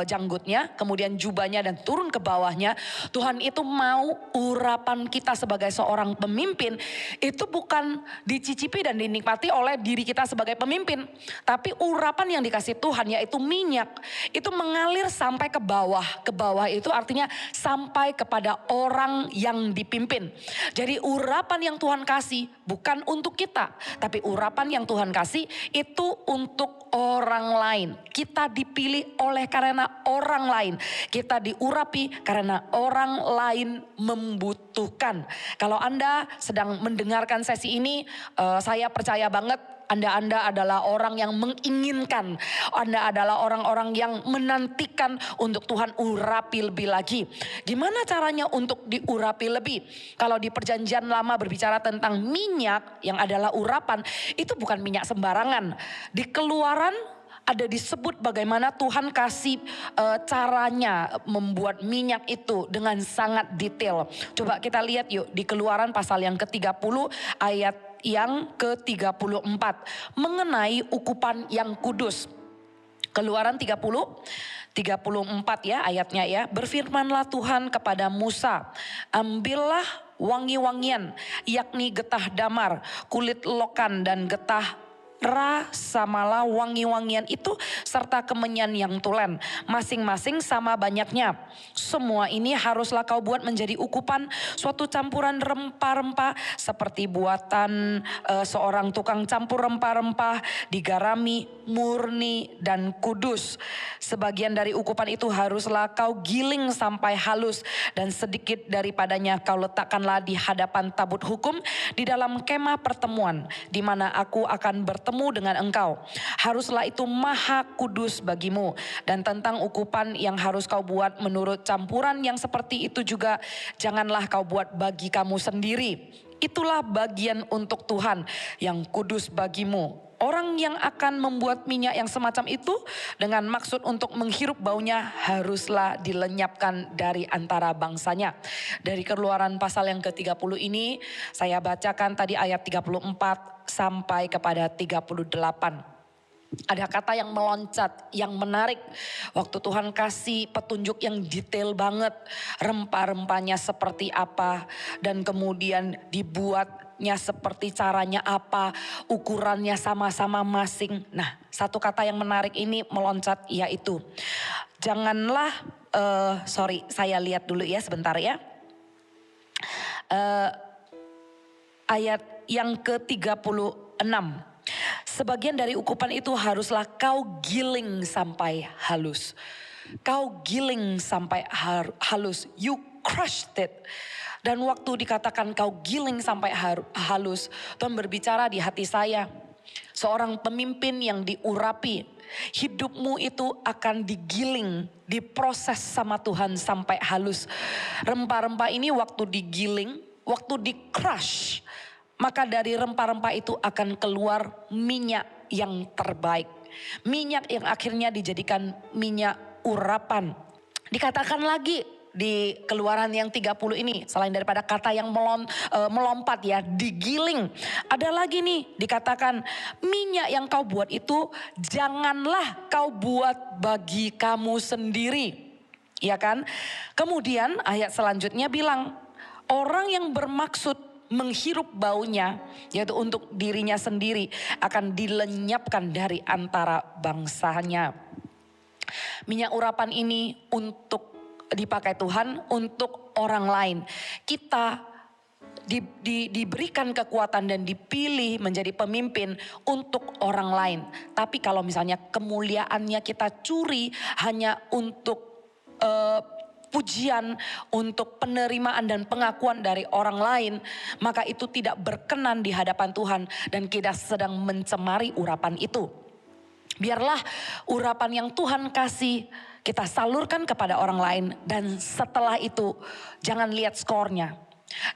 janggutnya, kemudian jubahnya dan turun ke bawahnya. Tuhan itu mau urapan kita sebagai seorang pemimpin itu bukan dicicipi dan dinikmati oleh diri kita sebagai pemimpin. Tapi urapan yang dikasih Tuhan yaitu minyak itu mengalir sampai ke bawah. Ke bawah itu artinya sampai kepada orang yang dipimpin. Jadi urapan yang Tuhan kasih bukan untuk kita, tapi urapan yang Tuhan kasih itu untuk orang lain. Kita dipilih oleh karena orang lain. Kita diurapi karena orang lain membutuhkan. Kalau Anda sedang mendengarkan sesi ini, saya percaya banget Anda adalah orang yang menginginkan. Anda adalah orang-orang yang menantikan untuk Tuhan urapi lebih lagi. Gimana caranya untuk diurapi lebih? Kalau di perjanjian lama berbicara tentang minyak yang adalah urapan, itu bukan minyak sembarangan. Di Keluaran ada disebut bagaimana Tuhan kasih caranya membuat minyak itu dengan sangat detail. Coba kita lihat yuk di Keluaran pasal yang ke-30 ayat yang ke-34 mengenai ukupan yang kudus. Keluaran 34 ya ayatnya ya. Berfirmanlah Tuhan kepada Musa, ambillah wangi-wangian yakni getah damar, kulit lokan dan getah rasa malah wangi-wangian itu serta kemenyan yang tulen, masing-masing sama banyaknya. Semua ini haruslah kau buat menjadi ukupan suatu campuran rempah-rempah seperti buatan seorang tukang campur rempah-rempah, digarami, murni dan kudus. Sebagian dari ukupan itu haruslah kau giling sampai halus, dan sedikit daripadanya kau letakkanlah di hadapan tabut hukum di dalam kemah pertemuan, di mana aku akan bertemu dengan engkau. Haruslah itu maha kudus bagimu. Dan tentang ukupan yang harus kau buat menurut campuran yang seperti itu juga, janganlah kau buat bagi kamu sendiri. Itulah bagian untuk Tuhan yang kudus bagimu. Orang yang akan membuat minyak yang semacam itu dengan maksud untuk menghirup baunya haruslah dilenyapkan dari antara bangsanya. Dari Keluaran pasal yang ke-30 ini saya bacakan tadi ayat 34 sampai kepada 38. Ada kata yang meloncat, yang menarik. Waktu Tuhan kasih petunjuk yang detail banget. Rempah-rempahnya seperti apa. Dan kemudian dibuatnya seperti caranya apa. Ukurannya sama-sama masing. Nah, satu kata yang menarik ini meloncat, yaitu janganlah, saya lihat dulu ya sebentar ya. Ayat yang ke-36. Sebagian dari ukupan itu haruslah kau giling sampai halus. Kau giling sampai halus. You crushed it. Dan waktu dikatakan kau giling sampai halus, Tuhan berbicara di hati saya. Seorang pemimpin yang diurapi, hidupmu itu akan digiling, diproses sama Tuhan sampai halus. Rempah-rempah ini waktu digiling, waktu di-crush, maka dari rempah-rempah itu akan keluar minyak yang terbaik. Minyak yang akhirnya dijadikan minyak urapan. Dikatakan lagi di Keluaran yang 30 ini, selain daripada kata yang melompat ya, digiling. Ada lagi nih dikatakan, minyak yang kau buat itu janganlah kau buat bagi kamu sendiri. Ya kan? Kemudian ayat selanjutnya bilang, orang yang bermaksud menghirup baunya, yaitu untuk dirinya sendiri, akan dilenyapkan dari antara bangsanya. Minyak urapan ini untuk dipakai Tuhan untuk orang lain. Kita diberikan kekuatan dan dipilih menjadi pemimpin untuk orang lain. Tapi kalau misalnya kemuliaannya kita curi hanya untuk pujian, untuk penerimaan dan pengakuan dari orang lain, maka itu tidak berkenan di hadapan Tuhan dan kita sedang mencemari urapan itu. Biarlah urapan yang Tuhan kasih kita salurkan kepada orang lain, dan setelah itu jangan lihat skornya,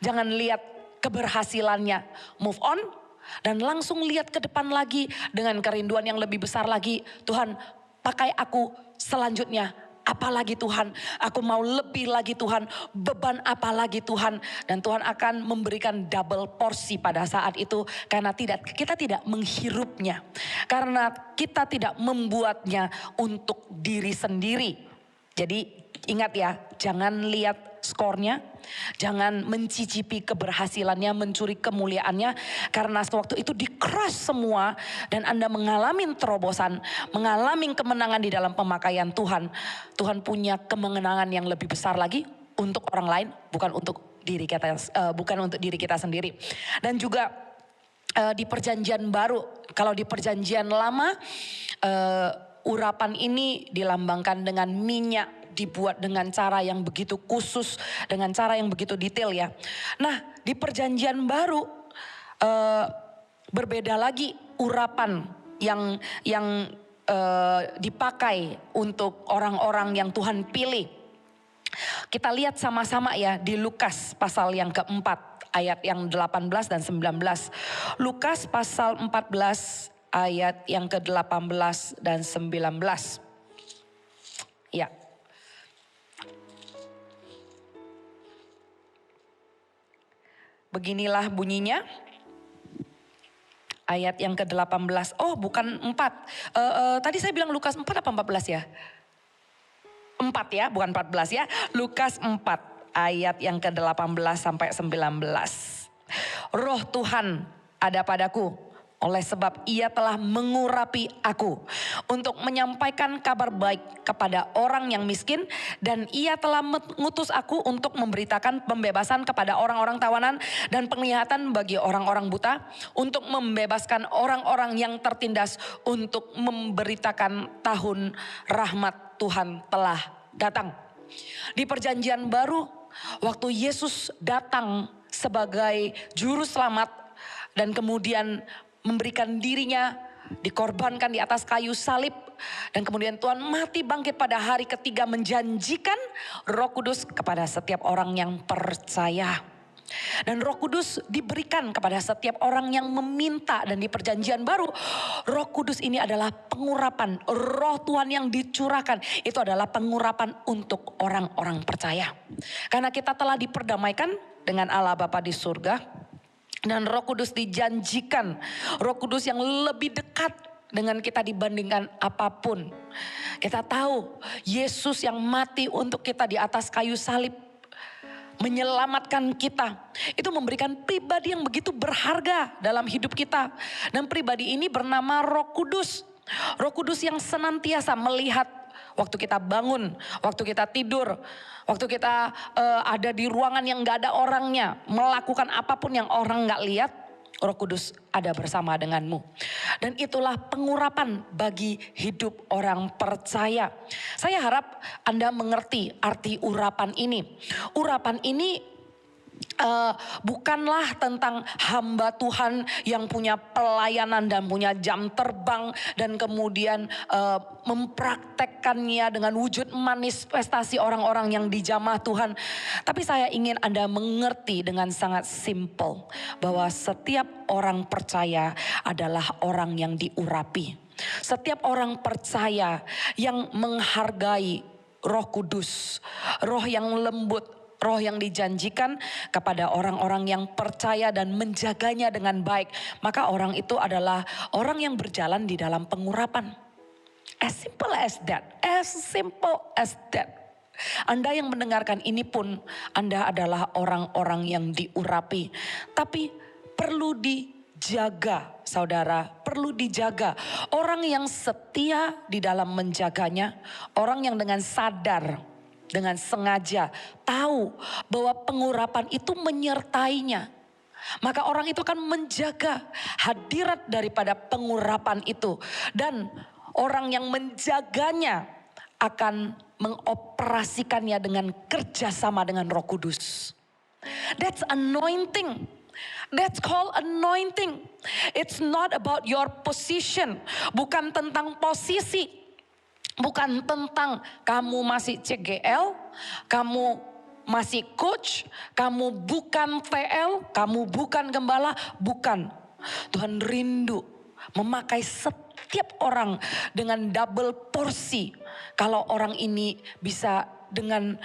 jangan lihat keberhasilannya, move on dan langsung lihat ke depan lagi dengan kerinduan yang lebih besar lagi. Tuhan, pakai aku selanjutnya. Apalagi Tuhan, aku mau lebih lagi Tuhan, beban apa lagi Tuhan. Dan Tuhan akan memberikan double porsi pada saat itu. Karena kita tidak menghirupnya. Karena kita tidak membuatnya untuk diri sendiri. Jadi ingat ya, jangan lihat skornya, jangan mencicipi keberhasilannya, mencuri kemuliaannya, karena sewaktu itu di-crush semua dan Anda mengalami terobosan, mengalami kemenangan di dalam pemakaian Tuhan. Tuhan punya kemenangan yang lebih besar lagi untuk orang lain, bukan untuk diri kita sendiri. Dan juga di perjanjian baru, kalau di perjanjian lama urapan ini dilambangkan dengan minyak, dibuat dengan cara yang begitu khusus, dengan cara yang begitu detail ya. Nah, di perjanjian baru berbeda lagi urapan yang dipakai untuk orang-orang yang Tuhan pilih. Kita lihat sama-sama ya di Lukas pasal yang keempat, ayat yang 18 dan 19. Lukas pasal 14 ayat yang ke-18 dan 19. Ya. Beginilah bunyinya, ayat yang ke-18, oh bukan 4, tadi saya bilang Lukas 4 apa 14 ya? 4 ya, bukan 14 ya, Lukas 4 ayat yang ke-18 sampai 19. Roh Tuhan ada padaku, Oleh sebab ia telah mengurapi aku untuk menyampaikan kabar baik kepada orang yang miskin, dan ia telah mengutus aku untuk memberitakan pembebasan kepada orang-orang tawanan dan penglihatan bagi orang-orang buta, untuk membebaskan orang-orang yang tertindas, untuk memberitakan tahun rahmat Tuhan telah datang. Di perjanjian baru, waktu Yesus datang sebagai juru selamat dan kemudian memberikan dirinya, dikorbankan di atas kayu salib, dan kemudian Tuhan mati bangkit pada hari ketiga, menjanjikan Roh Kudus kepada setiap orang yang percaya. Dan Roh Kudus diberikan kepada setiap orang yang meminta. Dan di perjanjian baru, Roh Kudus ini adalah pengurapan. Roh Tuhan yang dicurahkan itu adalah pengurapan untuk orang-orang percaya. Karena kita telah diperdamaikan dengan Allah Bapa di surga. Dan Roh Kudus dijanjikan, Roh Kudus yang lebih dekat dengan kita dibandingkan apapun. Kita tahu Yesus yang mati untuk kita di atas kayu salib, menyelamatkan kita, itu memberikan pribadi yang begitu berharga dalam hidup kita. Dan pribadi ini bernama Roh Kudus. Roh Kudus yang senantiasa melihat waktu kita bangun, waktu kita tidur, waktu kita ada di ruangan yang gak ada orangnya, melakukan apapun yang orang gak lihat, Roh Kudus ada bersama denganmu. Dan itulah pengurapan bagi hidup orang percaya. Saya harap Anda mengerti arti urapan ini. Urapan ini bukanlah tentang hamba Tuhan yang punya pelayanan dan punya jam terbang dan kemudian mempraktekkannya dengan wujud manifestasi orang-orang yang dijamah Tuhan. Tapi saya ingin Anda mengerti dengan sangat simple bahwa setiap orang percaya adalah orang yang diurapi. Setiap orang percaya yang menghargai Roh Kudus, roh yang lembut, roh yang dijanjikan kepada orang-orang yang percaya dan menjaganya dengan baik, maka orang itu adalah orang yang berjalan di dalam pengurapan. As simple as that, as simple as that. Anda yang mendengarkan ini pun, Anda adalah orang-orang yang diurapi. Tapi perlu dijaga, saudara, perlu dijaga. Orang yang setia di dalam menjaganya, orang yang dengan sadar, dengan sengaja tahu bahwa pengurapan itu menyertainya, maka orang itu akan menjaga hadirat daripada pengurapan itu. Dan orang yang menjaganya akan mengoperasikannya dengan kerjasama dengan Roh Kudus. That's anointing. That's called anointing. It's not about your position. Bukan tentang posisi. Bukan tentang kamu masih CGL, kamu masih coach, kamu bukan TL, kamu bukan gembala, bukan. Tuhan rindu memakai setiap orang dengan double porsi. Kalau orang ini bisa dengan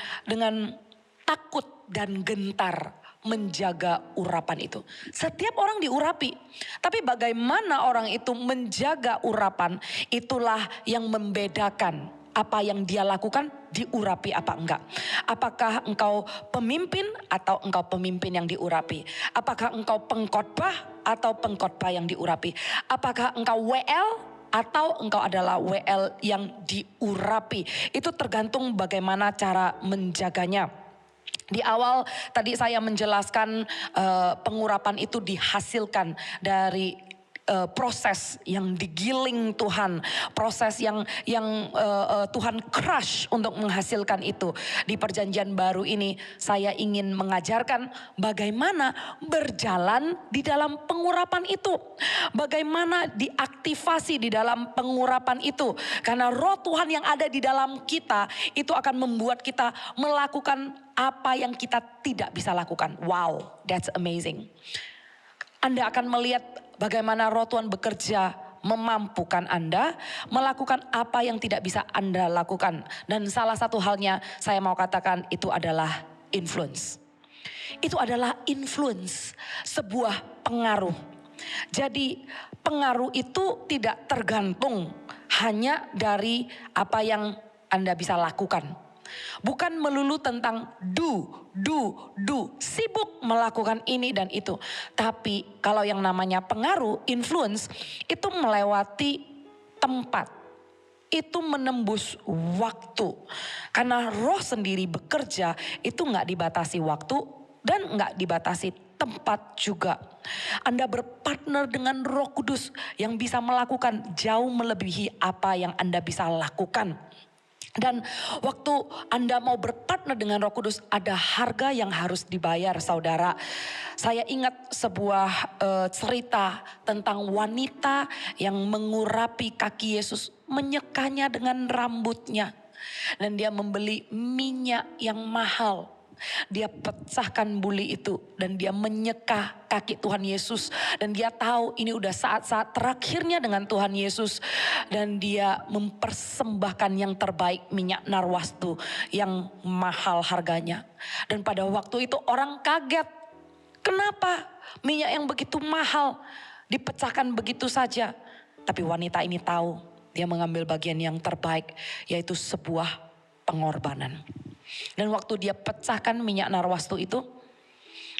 takut dan gentar menjaga urapan itu. Setiap orang diurapi, tapi bagaimana orang itu menjaga urapan, itulah yang membedakan apa yang dia lakukan diurapi apa enggak. Apakah engkau pemimpin atau engkau pemimpin yang diurapi? Apakah engkau pengkhotbah atau pengkhotbah yang diurapi? Apakah engkau WL atau engkau adalah WL yang diurapi? Itu tergantung bagaimana cara menjaganya. Di awal tadi saya menjelaskan pengurapan itu dihasilkan dari proses yang digiling Tuhan, proses yang Tuhan crush untuk menghasilkan itu. Di perjanjian baru ini saya ingin mengajarkan bagaimana berjalan di dalam pengurapan itu, bagaimana diaktifasi di dalam pengurapan itu. Karena Roh Tuhan yang ada di dalam kita itu akan membuat kita melakukan apa yang kita tidak bisa lakukan. Wow, that's amazing. Anda akan melihat bagaimana Roh Tuhan bekerja memampukan Anda melakukan apa yang tidak bisa Anda lakukan. Dan salah satu halnya saya mau katakan itu adalah influence. Itu adalah influence, sebuah pengaruh. Jadi pengaruh itu tidak tergantung hanya dari apa yang Anda bisa lakukan. Bukan melulu tentang do, sibuk melakukan ini dan itu. Tapi kalau yang namanya pengaruh, influence, itu melewati tempat. Itu menembus waktu. Karena roh sendiri bekerja itu gak dibatasi waktu dan gak dibatasi tempat juga. Anda berpartner dengan Roh Kudus yang bisa melakukan jauh melebihi apa yang Anda bisa lakukan. Dan waktu Anda mau berpartner dengan Roh Kudus, ada harga yang harus dibayar, saudara. Saya ingat sebuah cerita tentang wanita yang mengurapi kaki Yesus, menyekanya dengan rambutnya. Dan dia membeli minyak yang mahal. Dia pecahkan buli itu dan dia menyeka kaki Tuhan Yesus. Dan dia tahu ini udah saat-saat terakhirnya dengan Tuhan Yesus. Dan dia mempersembahkan yang terbaik, minyak narwastu yang mahal harganya. Dan pada waktu itu orang kaget. Kenapa minyak yang begitu mahal dipecahkan begitu saja? Tapi wanita ini tahu dia mengambil bagian yang terbaik, yaitu sebuah pengorbanan. Dan waktu dia pecahkan minyak narwastu itu,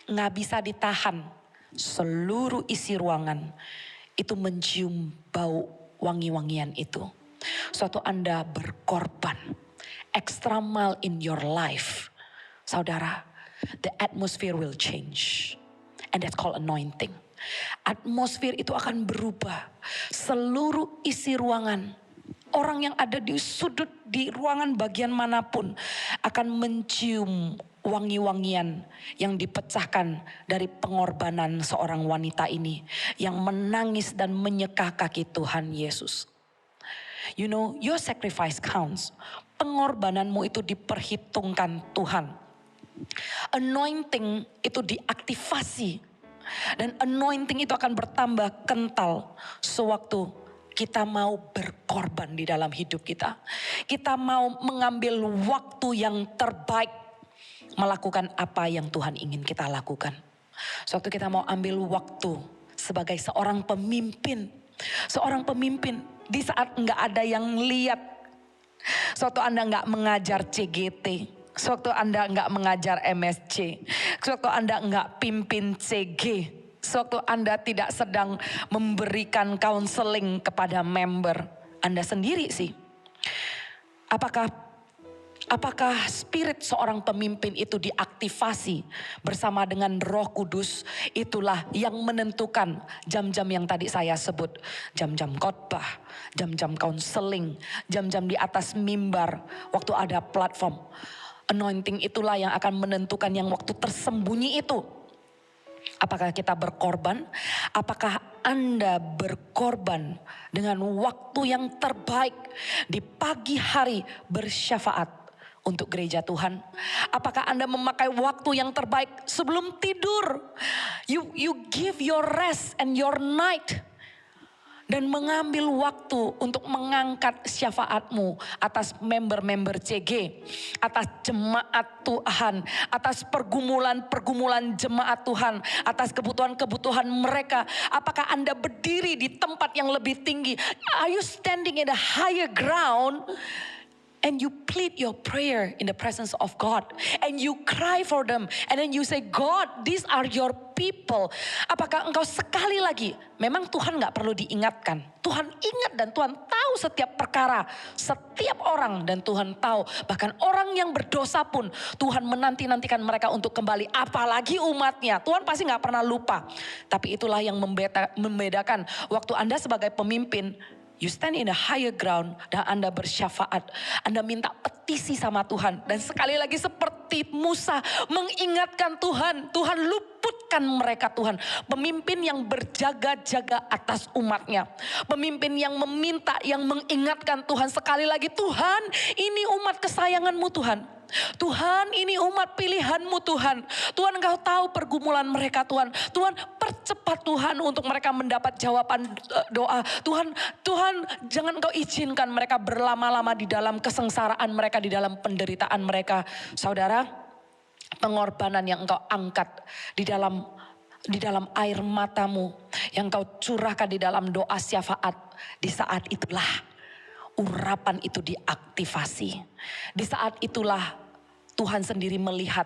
gak bisa ditahan. Seluruh isi ruangan itu mencium bau wangi-wangian itu. Suatu Anda berkorban, extra mile in your life. Saudara, the atmosphere will change. And that's called anointing. Atmosfer itu akan berubah. Seluruh isi ruangan. Orang yang ada di sudut di ruangan bagian manapun akan mencium wangi-wangian yang dipecahkan dari pengorbanan seorang wanita ini yang menangis dan menyeka kaki Tuhan Yesus. You know, your sacrifice counts. Pengorbananmu itu diperhitungkan Tuhan. Anointing itu diaktifasi dan anointing itu akan bertambah kental sewaktu kita mau berkorban di dalam hidup kita. Kita mau mengambil waktu yang terbaik. Melakukan apa yang Tuhan ingin kita lakukan. Suatu kita mau ambil waktu sebagai seorang pemimpin. Seorang pemimpin di saat nggak ada yang lihat. Suatu Anda nggak mengajar CGT. Sewaktu Anda nggak mengajar MSC. Sewaktu Anda nggak pimpin CG. Sewaktu Anda tidak sedang memberikan counseling kepada member Anda sendiri sih. Apakah spirit seorang pemimpin itu diaktifasi bersama dengan Roh Kudus? Itulah yang menentukan jam-jam yang tadi saya sebut. Jam-jam khotbah, jam-jam counseling, jam-jam di atas mimbar waktu ada platform. Anointing itulah yang akan menentukan yang waktu tersembunyi itu. Apakah kita berkorban? Apakah Anda berkorban dengan waktu yang terbaik di pagi hari bersyafaat untuk gereja Tuhan? Apakah Anda memakai waktu yang terbaik sebelum tidur? You give your rest and your night. Dan mengambil waktu untuk mengangkat syafaatmu atas member-member CG. Atas jemaat Tuhan. Atas pergumulan-pergumulan jemaat Tuhan. Atas kebutuhan-kebutuhan mereka. Apakah Anda berdiri di tempat yang lebih tinggi? Are you standing in a higher ground? And you plead your prayer in the presence of God. And you cry for them. And then you say, God, these are your people. Apakah engkau sekali lagi, memang Tuhan gak perlu diingatkan. Tuhan ingat dan Tuhan tahu setiap perkara. Setiap orang dan Tuhan tahu. Bahkan orang yang berdosa pun Tuhan menanti-nantikan mereka untuk kembali. Apalagi umatnya. Tuhan pasti gak pernah lupa. Tapi itulah yang membedakan waktu Anda sebagai pemimpin. You stand in a higher ground dan Anda bersyafaat. Anda minta petisi sama Tuhan. Dan sekali lagi seperti Musa mengingatkan Tuhan. Tuhan luputkan mereka Tuhan. Pemimpin yang berjaga-jaga atas umatnya. Pemimpin yang meminta, yang mengingatkan Tuhan. Sekali lagi Tuhan, ini umat kesayanganmu Tuhan. Tuhan, ini umat pilihanmu Tuhan. Tuhan, engkau tahu pergumulan mereka Tuhan. Tuhan, percepat Tuhan untuk mereka mendapat jawaban doa. Tuhan, jangan engkau izinkan mereka berlama-lama di dalam kesengsaraan mereka, di dalam penderitaan mereka. Saudara, pengorbanan yang engkau angkat di dalam air matamu, yang engkau curahkan di dalam doa syafaat, di saat itulah urapan itu diaktifasi. Di saat itulah Tuhan sendiri melihat,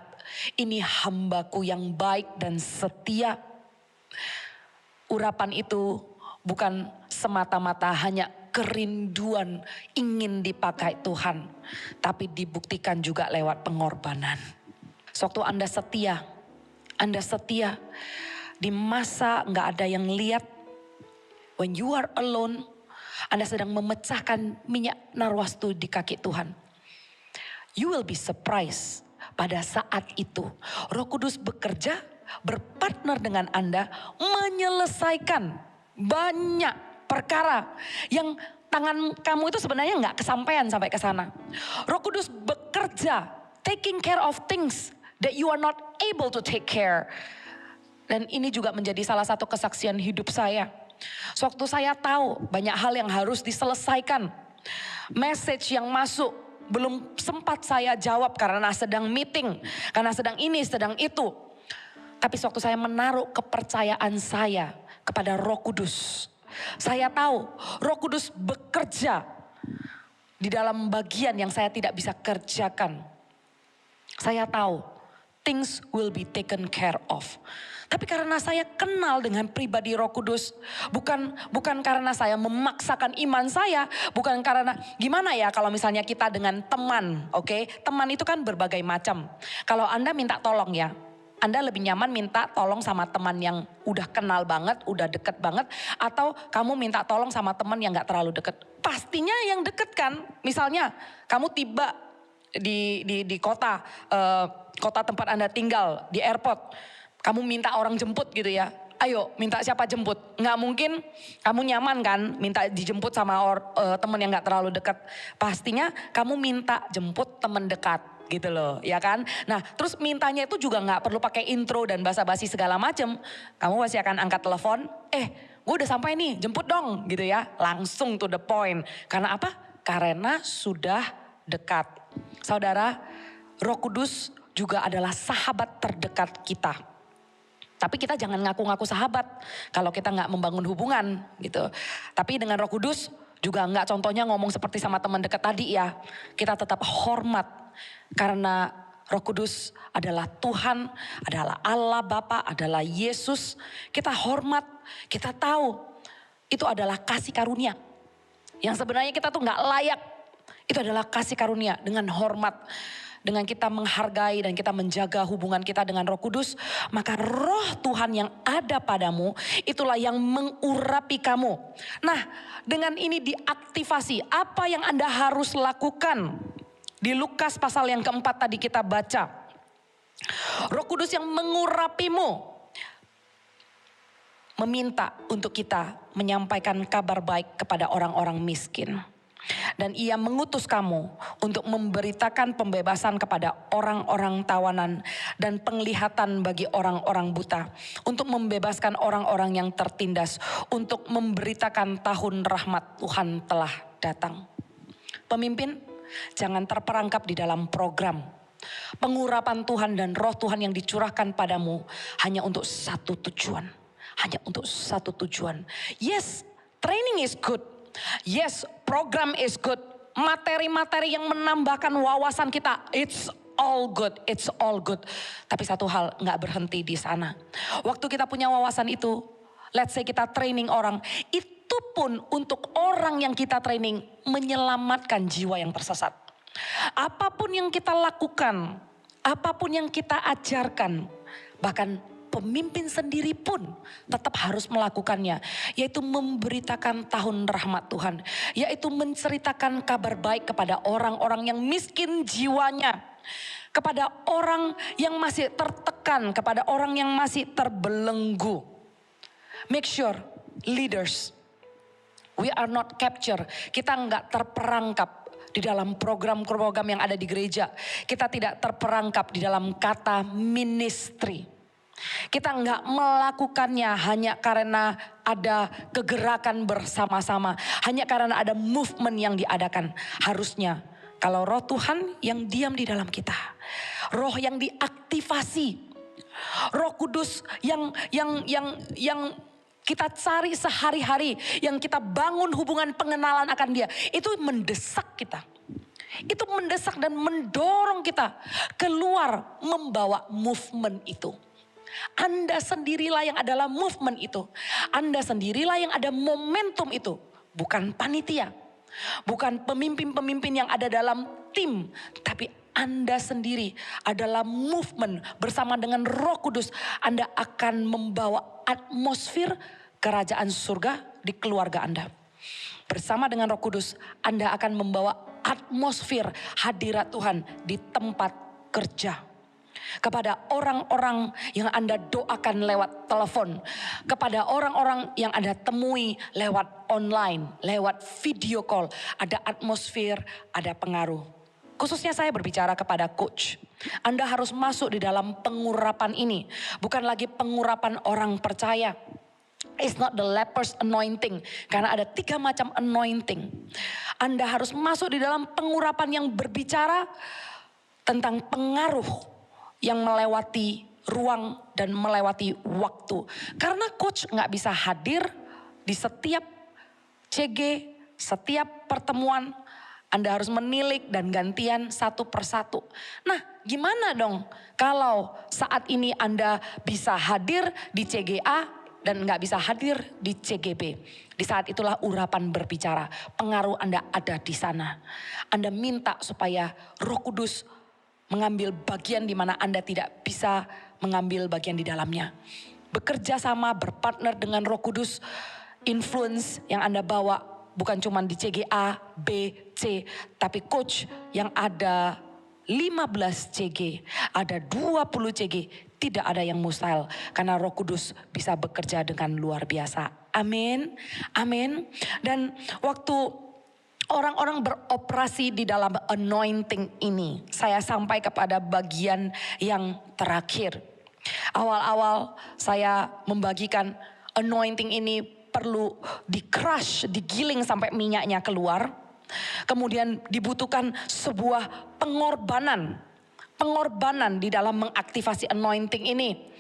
ini hambaku yang baik dan setia. Urapan itu bukan semata-mata hanya kerinduan ingin dipakai Tuhan, tapi dibuktikan juga lewat pengorbanan. Sewaktu Anda setia di masa nggak ada yang lihat, when you are alone, Anda sedang memecahkan minyak narwastu di kaki Tuhan. You will be surprised pada saat itu Roh Kudus bekerja berpartner dengan Anda menyelesaikan banyak perkara yang tangan kamu itu sebenarnya nggak kesampaian sampai ke sana. Roh Kudus bekerja taking care of things that you are not able to take care. Dan ini juga menjadi salah satu kesaksian hidup saya. Sewaktu saya tahu banyak hal yang harus diselesaikan, message yang masuk belum sempat saya jawab karena sedang meeting, karena sedang ini, sedang itu. Tapi sewaktu saya menaruh kepercayaan saya kepada Roh Kudus, saya tahu Roh Kudus bekerja di dalam bagian yang saya tidak bisa kerjakan. Saya tahu things will be taken care of. Tapi karena saya kenal dengan pribadi Roh Kudus, bukan karena saya memaksakan iman saya, bukan karena gimana ya kalau misalnya kita dengan teman, oke? Teman itu kan berbagai macam. Kalau Anda minta tolong ya, Anda lebih nyaman minta tolong sama teman yang udah kenal banget, udah deket banget, atau kamu minta tolong sama teman yang gak terlalu deket. Pastinya yang deket kan, misalnya kamu tiba di kota tempat Anda tinggal, di airport. Kamu minta orang jemput gitu ya. Ayo minta siapa jemput. Nggak mungkin kamu nyaman kan minta dijemput sama teman yang nggak terlalu dekat. Pastinya kamu minta jemput teman dekat gitu loh ya kan. Nah terus mintanya itu juga nggak perlu pakai intro dan basa-basi segala macem. Kamu pasti akan angkat telepon. Gue udah sampai nih jemput dong gitu ya. Langsung to the point. Karena apa? Karena sudah dekat. Saudara, Roh Kudus juga adalah sahabat terdekat kita. Tapi kita jangan ngaku-ngaku sahabat kalau kita nggak membangun hubungan gitu. Tapi dengan Roh Kudus juga nggak contohnya ngomong seperti sama teman dekat tadi ya. Kita tetap hormat karena Roh Kudus adalah Tuhan, adalah Allah Bapa, adalah Yesus. Kita hormat, kita tahu itu adalah kasih karunia. Yang sebenarnya kita tuh nggak layak. Itu adalah kasih karunia dengan hormat. Dengan kita menghargai dan kita menjaga hubungan kita dengan Roh Kudus, maka Roh Tuhan yang ada padamu itulah yang mengurapi kamu. Nah, dengan ini diaktifasi, apa yang Anda harus lakukan? Di Lukas pasal yang keempat tadi kita baca. Roh Kudus yang mengurapimu meminta untuk kita menyampaikan kabar baik kepada orang-orang miskin. Dan ia mengutus kamu untuk memberitakan pembebasan kepada orang-orang tawanan dan penglihatan bagi orang-orang buta. Untuk membebaskan orang-orang yang tertindas. Untuk memberitakan tahun rahmat Tuhan telah datang. Pemimpin, jangan terperangkap di dalam program. Pengurapan Tuhan dan Roh Tuhan yang dicurahkan padamu hanya untuk satu tujuan. Hanya untuk satu tujuan. Yes, training is good. Yes, program is good. Materi-materi yang menambahkan wawasan kita, it's all good, it's all good. Tapi satu hal, nggak berhenti di sana. Waktu kita punya wawasan itu, let's say kita training orang, itu pun untuk orang yang kita training menyelamatkan jiwa yang tersesat. Apapun yang kita lakukan, apapun yang kita ajarkan, bahkan pemimpin sendiri pun tetap harus melakukannya. Yaitu memberitakan tahun rahmat Tuhan. Yaitu menceritakan kabar baik kepada orang-orang yang miskin jiwanya. Kepada orang yang masih tertekan. Kepada orang yang masih terbelenggu. Make sure leaders, we are not captured. Kita nggak terperangkap di dalam program-program yang ada di gereja. Kita tidak terperangkap di dalam kata ministry. Kita nggak melakukannya hanya karena ada kegerakan bersama-sama. Hanya karena ada movement yang diadakan. Harusnya kalau Roh Tuhan yang diam di dalam kita. Roh yang diaktifasi. Roh Kudus yang kita cari sehari-hari, yang kita bangun hubungan pengenalan akan dia, itu mendesak kita. Itu mendesak dan mendorong kita keluar membawa movement itu. Anda sendirilah yang adalah movement itu. Anda sendirilah yang ada momentum itu. Bukan panitia. Bukan pemimpin-pemimpin yang ada dalam tim. Tapi Anda sendiri adalah movement bersama dengan Roh Kudus. Anda akan membawa atmosfer kerajaan surga di keluarga Anda. Bersama dengan Roh Kudus, Anda akan membawa atmosfer hadirat Tuhan di tempat kerja. Kepada orang-orang yang Anda doakan lewat telepon, kepada orang-orang yang Anda temui lewat online, lewat video call, ada atmosfer, ada pengaruh. Khususnya saya berbicara kepada coach. Anda harus masuk di dalam pengurapan ini, bukan lagi pengurapan orang percaya. It's not the leper's anointing, karena ada 3 macam anointing. Anda harus masuk di dalam pengurapan yang berbicara tentang pengaruh yang melewati ruang dan melewati waktu. Karena coach nggak bisa hadir di setiap CG, setiap pertemuan. Anda harus menilik dan gantian satu persatu. Nah, gimana dong kalau saat ini Anda bisa hadir di CGA dan nggak bisa hadir di CGB? Di saat itulah urapan berbicara. Pengaruh Anda ada di sana. Anda minta supaya Roh Kudus mengambil bagian di mana Anda tidak bisa mengambil bagian di dalamnya. Bekerja sama, berpartner dengan Roh Kudus. Influence yang Anda bawa bukan cuma di CGA, B, C. Tapi coach yang ada 15 CG, ada 20 CG. Tidak ada yang mustahil. Karena Roh Kudus bisa bekerja dengan luar biasa. Amin, amin. Dan waktu orang-orang beroperasi di dalam anointing ini, saya sampai kepada bagian yang terakhir. Awal-awal saya membagikan anointing ini perlu di-crush, digiling sampai minyaknya keluar. Kemudian dibutuhkan sebuah pengorbanan di dalam mengaktifasi anointing ini.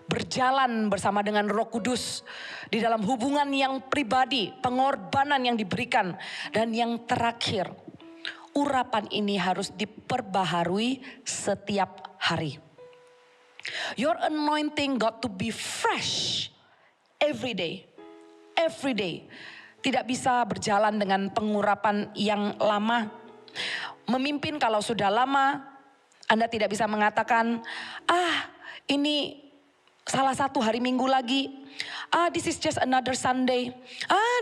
Berjalan bersama dengan Roh Kudus di dalam hubungan yang pribadi, pengorbanan yang diberikan. Dan yang terakhir, urapan ini harus diperbaharui setiap hari. Your anointing got to be fresh every day. Every day. Tidak bisa berjalan dengan pengurapan yang lama. Memimpin kalau sudah lama, Anda tidak bisa mengatakan, ini salah satu hari Minggu lagi. This is just another Sunday.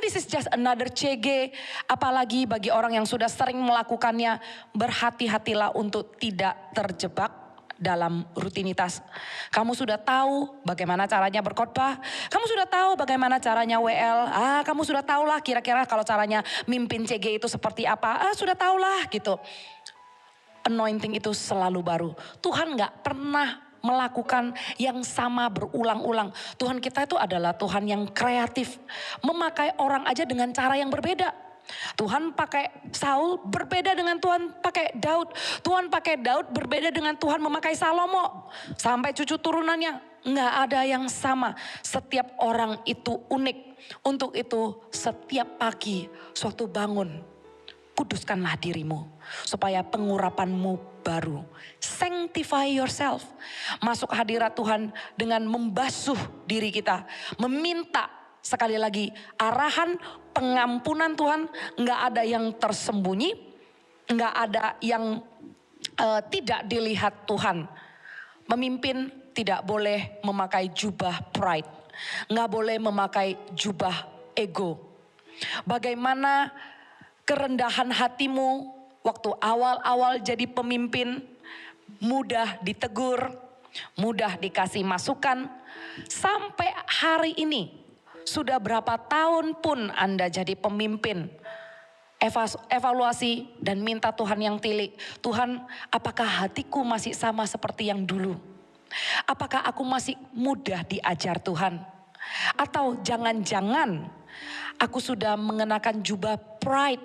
This is just another CG. Apalagi bagi orang yang sudah sering melakukannya, berhati-hatilah untuk tidak terjebak dalam rutinitas. Kamu sudah tahu bagaimana caranya berkhotbah. Kamu sudah tahu bagaimana caranya WL. Kamu sudah tahulah kira-kira kalau caranya mimpin CG itu seperti apa. Sudah tahulah gitu. Anointing itu selalu baru. Tuhan gak pernah melakukan yang sama berulang-ulang. Tuhan kita itu adalah Tuhan yang kreatif. Memakai orang aja dengan cara yang berbeda. Tuhan pakai Saul berbeda dengan Tuhan pakai Daud. Tuhan pakai Daud berbeda dengan Tuhan memakai Salomo. Sampai cucu turunannya. Gak ada yang sama. Setiap orang itu unik. Untuk itu setiap pagi suatu bangun, kuduskanlah dirimu supaya pengurapanmu baru. Sanctify yourself. Masuk hadirat Tuhan dengan membasuh diri kita. Meminta sekali lagi arahan pengampunan Tuhan. Nggak ada yang tersembunyi. Nggak ada yang tidak dilihat Tuhan. Memimpin tidak boleh memakai jubah pride. Nggak boleh memakai jubah ego. Bagaimana kerendahan hatimu waktu awal-awal jadi pemimpin, mudah ditegur, mudah dikasih masukan. Sampai hari ini, sudah berapa tahun pun Anda jadi pemimpin. Evaluasi dan minta Tuhan yang tilik. Tuhan, apakah hatiku masih sama seperti yang dulu? Apakah aku masih mudah diajar Tuhan? Atau jangan-jangan aku sudah mengenakan jubah pride.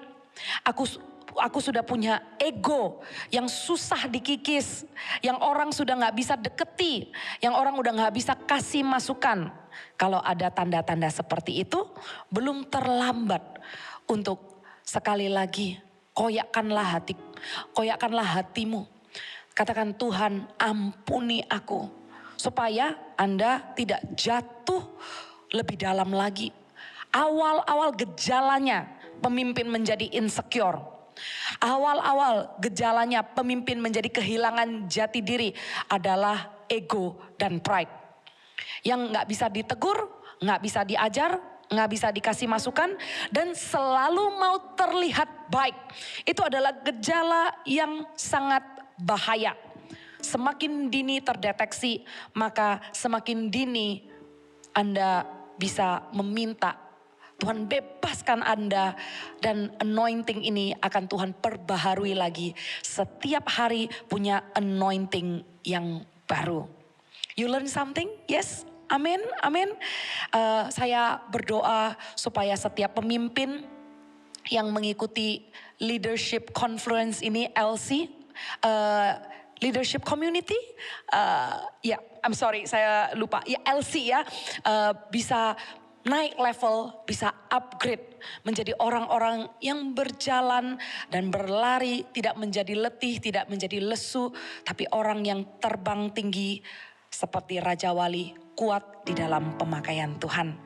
Aku aku sudah punya ego yang susah dikikis, yang orang sudah gak bisa deketi, yang orang udah gak bisa kasih masukan. Kalau ada tanda-tanda seperti itu, belum terlambat untuk sekali lagi koyakkanlah hatimu. Katakan, Tuhan ampuni aku, supaya Anda tidak jatuh lebih dalam lagi. Awal-awal gejalanya pemimpin menjadi insecure. Awal-awal gejalanya pemimpin menjadi kehilangan jati diri adalah ego dan pride. Yang gak bisa ditegur, gak bisa diajar, gak bisa dikasih masukan, dan selalu mau terlihat baik. Itu adalah gejala yang sangat bahaya. Semakin dini terdeteksi, maka semakin dini Anda bisa meminta Tuhan bebaskan Anda, dan anointing ini akan Tuhan perbaharui lagi. Setiap hari punya anointing yang baru. You learn something? Yes? Amin, amin. Saya berdoa supaya setiap pemimpin yang mengikuti leadership conference ini, LC, leadership community, I'm sorry saya lupa, LC ya, bisa naik level, bisa upgrade menjadi orang-orang yang berjalan dan berlari, tidak menjadi letih, tidak menjadi lesu, tapi orang yang terbang tinggi seperti Raja Wali, kuat di dalam pemakaian Tuhan.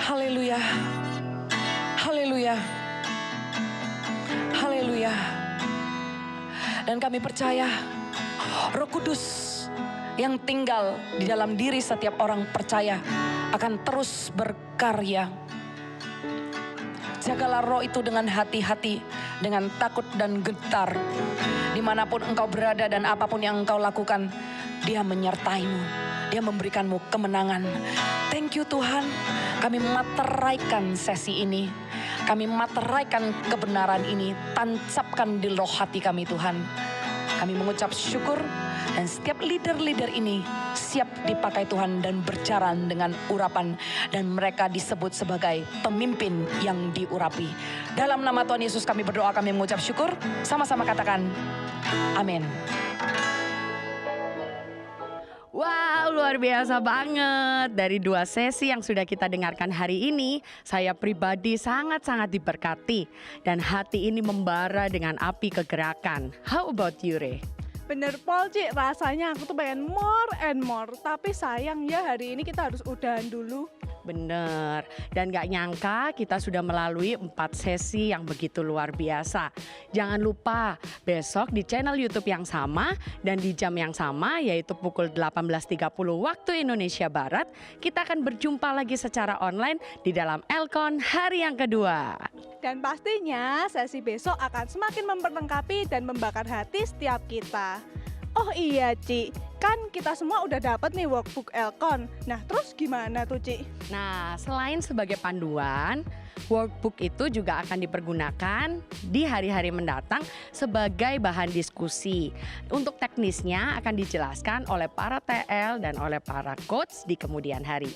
Haleluya, haleluya, haleluya. Dan kami percaya Roh Kudus yang tinggal di dalam diri setiap orang percaya akan terus berkarya. Jagalah roh itu dengan hati-hati, dengan takut dan gentar. Dimanapun engkau berada dan apapun yang engkau lakukan, Dia menyertaimu, Dia memberikanmu kemenangan. Thank you Tuhan, kami materaikan sesi ini. Kami materaikan kebenaran ini, tancapkan di loh hati kami Tuhan. Kami mengucap syukur, dan setiap leader-leader ini siap dipakai Tuhan dan berjalan dengan urapan. Dan mereka disebut sebagai pemimpin yang diurapi. Dalam nama Tuhan Yesus kami berdoa, kami mengucap syukur. Sama-sama katakan, amin. Wow, luar biasa banget. Dari 2 sesi yang sudah kita dengarkan hari ini, saya pribadi sangat-sangat diberkati. Dan hati ini membara dengan api kegerakan. How about you, Re? Bener Pol, Cik, rasanya aku tuh pengen more and more. Tapi sayang ya hari ini kita harus udahan dulu. Bener, dan gak nyangka kita sudah melalui 4 sesi yang begitu luar biasa. Jangan lupa besok di channel YouTube yang sama dan di jam yang sama, yaitu pukul 18.30 waktu Indonesia Barat, kita akan berjumpa lagi secara online di dalam Elkon hari yang kedua. Dan pastinya sesi besok akan semakin memperlengkapi dan membakar hati setiap kita. Oh iya Ci, kan kita semua udah dapat nih workbook Elkon. Nah terus gimana tuh Ci? Nah, selain sebagai panduan, workbook itu juga akan dipergunakan di hari-hari mendatang sebagai bahan diskusi. Untuk teknisnya akan dijelaskan oleh para TL dan oleh para coach di kemudian hari.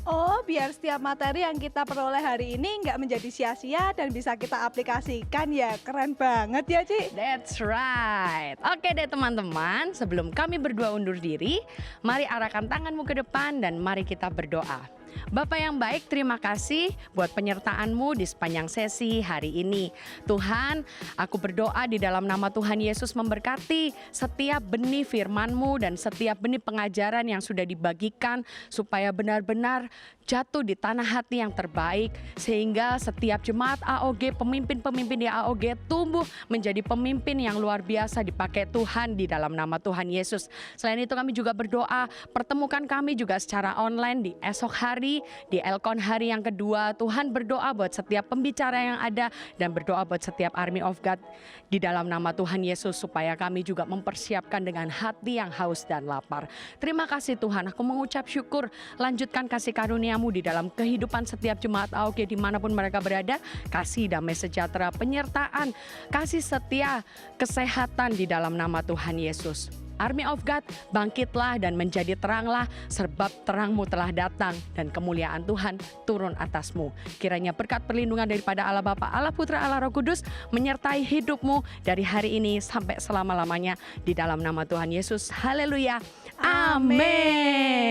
Oh, biar setiap materi yang kita peroleh hari ini nggak menjadi sia-sia dan bisa kita aplikasikan ya. Keren banget ya, Ci. That's right. Oke deh teman-teman, sebelum kami berdua undur diri, mari arahkan tanganmu ke depan dan mari kita berdoa. Bapak yang baik, terima kasih buat penyertaan-Mu di sepanjang sesi hari ini. Tuhan, aku berdoa di dalam nama Tuhan Yesus memberkati setiap benih firman-Mu dan setiap benih pengajaran yang sudah dibagikan supaya benar-benar jatuh di tanah hati yang terbaik, sehingga setiap jemaat AOG, pemimpin-pemimpin di AOG tumbuh menjadi pemimpin yang luar biasa dipakai Tuhan di dalam nama Tuhan Yesus. Selain itu kami juga berdoa, pertemukan kami juga secara online di esok hari, di Elkon hari yang kedua. Tuhan, berdoa buat setiap pembicara yang ada dan berdoa buat setiap Army of God di dalam nama Tuhan Yesus, supaya kami juga mempersiapkan dengan hati yang haus dan lapar. Terima kasih Tuhan, aku mengucap syukur. Lanjutkan kasih karunia-Mu di dalam kehidupan setiap jemaat AOG dimanapun mereka berada. Kasih damai sejahtera, penyertaan, kasih setia, kesehatan di dalam nama Tuhan Yesus. Army of God, bangkitlah dan menjadi teranglah, sebab terangmu telah datang dan kemuliaan Tuhan turun atasmu. Kiranya berkat perlindungan daripada Allah Bapa, Allah Putra, Allah Roh Kudus menyertai hidupmu dari hari ini sampai selama-lamanya di dalam nama Tuhan Yesus. Haleluya. Amin.